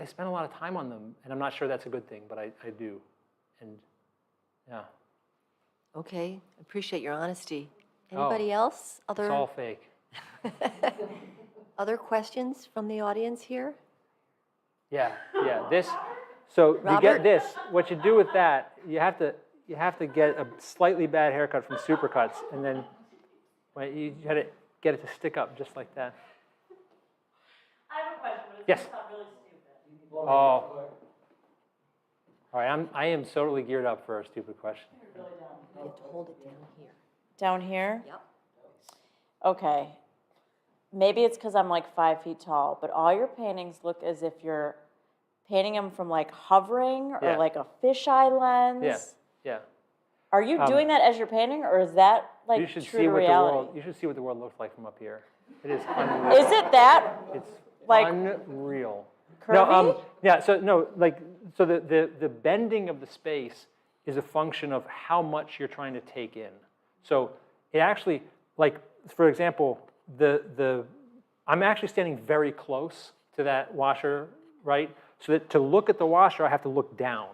spend a lot of time on them, and I'm not sure that's a good thing, but I do, and yeah. Okay, appreciate your honesty. Anybody else? It's all fake. Other questions from the audience here? Yeah. So Robert? you get this. What you do with that, you have to get a slightly bad haircut from Supercuts, and then you got to get it to stick up just like that. I have a question, but it's Yes. not really stupid. Oh. All right, I am totally geared up for a stupid question. You have to hold it down here. Down here? Yep. Okay. Maybe it's because I'm 5 feet tall, but all your paintings look as if you're painting them from hovering or Yeah. a fisheye lens. Yeah. Are you doing that as you're painting, or is that You should true see to what reality? you should see what the world looks like from up here. It is unreal. Is it that It's like unreal. curvy? So the bending of the space is a function of how much you're trying to take in. So it actually, for example, I'm actually standing very close to that washer, right? So that to look at the washer, I have to look down,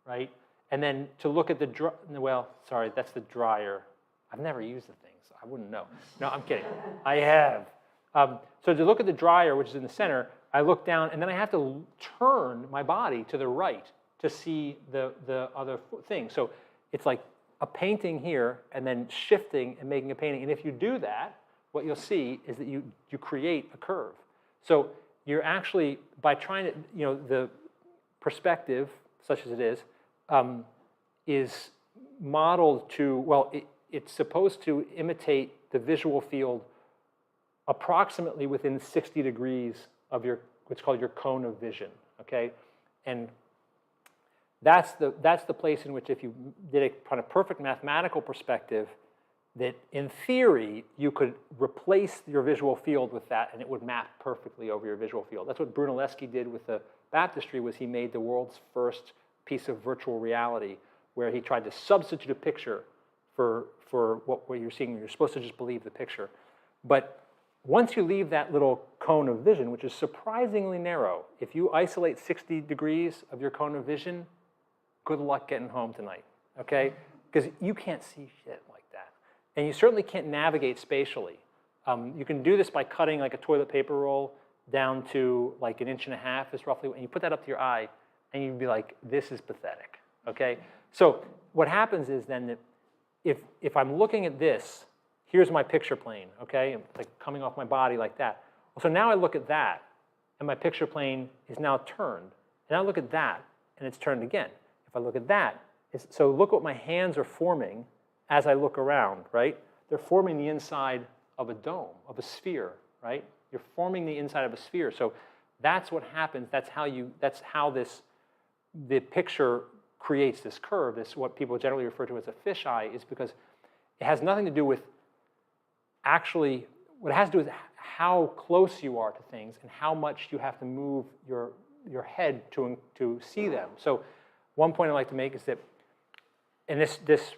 right? And then to look at that's the dryer. I've never used the thing, so I wouldn't know. No, I'm kidding. I have. So to look at the dryer, which is in the center, I look down, and then I have to turn my body to the right to see the other thing. So it's like a painting here, and then shifting and making a painting. And if you do that, what you'll see is that you create a curve. So you're actually, by trying to, the perspective, such as it is modeled to, well, it's supposed to imitate the visual field approximately within 60 degrees of what's called your cone of vision, okay? And that's the place in which, if you did a kind of perfect mathematical perspective, that in theory you could replace your visual field with that, and it would map perfectly over your visual field. That's what Brunelleschi did with the baptistry. Was he made the world's first piece of virtual reality, where he tried to substitute a picture for what you're seeing. You're supposed to just believe the picture, but once you leave that little cone of vision, which is surprisingly narrow, if you isolate 60 degrees of your cone of vision, good luck getting home tonight, okay? Because you can't see shit like that. And you certainly can't navigate spatially. You can do this by cutting like a toilet paper roll down to like 1.5 inches is roughly, and you put that up to your eye, and you'd be like, this is pathetic, okay? So what happens is then that if I'm looking at this, here's my picture plane, okay? Like coming off my body like that. So now I look at that, and my picture plane is now turned. And I look at that, and it's turned again. If I look at that, so look what my hands are forming as I look around, right? They're forming the inside of a dome, of a sphere, right? You're forming the inside of a sphere. So that's what happens. That's how the picture creates this curve. This, what people generally refer to as a fisheye, is because it has nothing to do with actually, what it has to do with how close you are to things and how much you have to move your head to see them. So one point I'd like to make is that, and this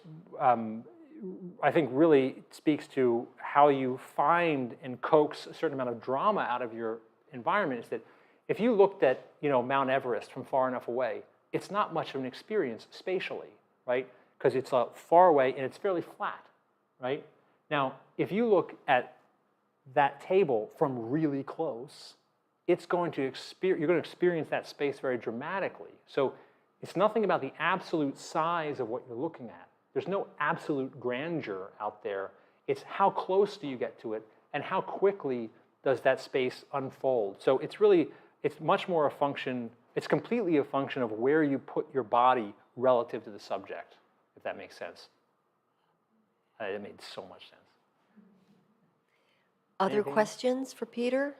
I think really speaks to how you find and coax a certain amount of drama out of your environment, is that if you looked at Mount Everest from far enough away, it's not much of an experience spatially, right? Because it's far away and it's fairly flat, right? Now, if you look at that table from really close, it's going to you're going to experience that space very dramatically. So it's nothing about the absolute size of what you're looking at. There's no absolute grandeur out there. It's how close do you get to it, and how quickly does that space unfold. So it's much more a function, it's completely a function of where you put your body relative to the subject, if that makes sense. It made so much sense. Other Anything? questions for Peter?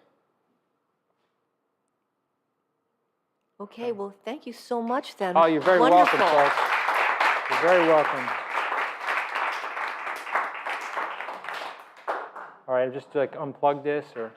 Okay, well, thank you so much then. Oh, you're very Wonderful. welcome, folks. You're very welcome. All right, just like unplug this or.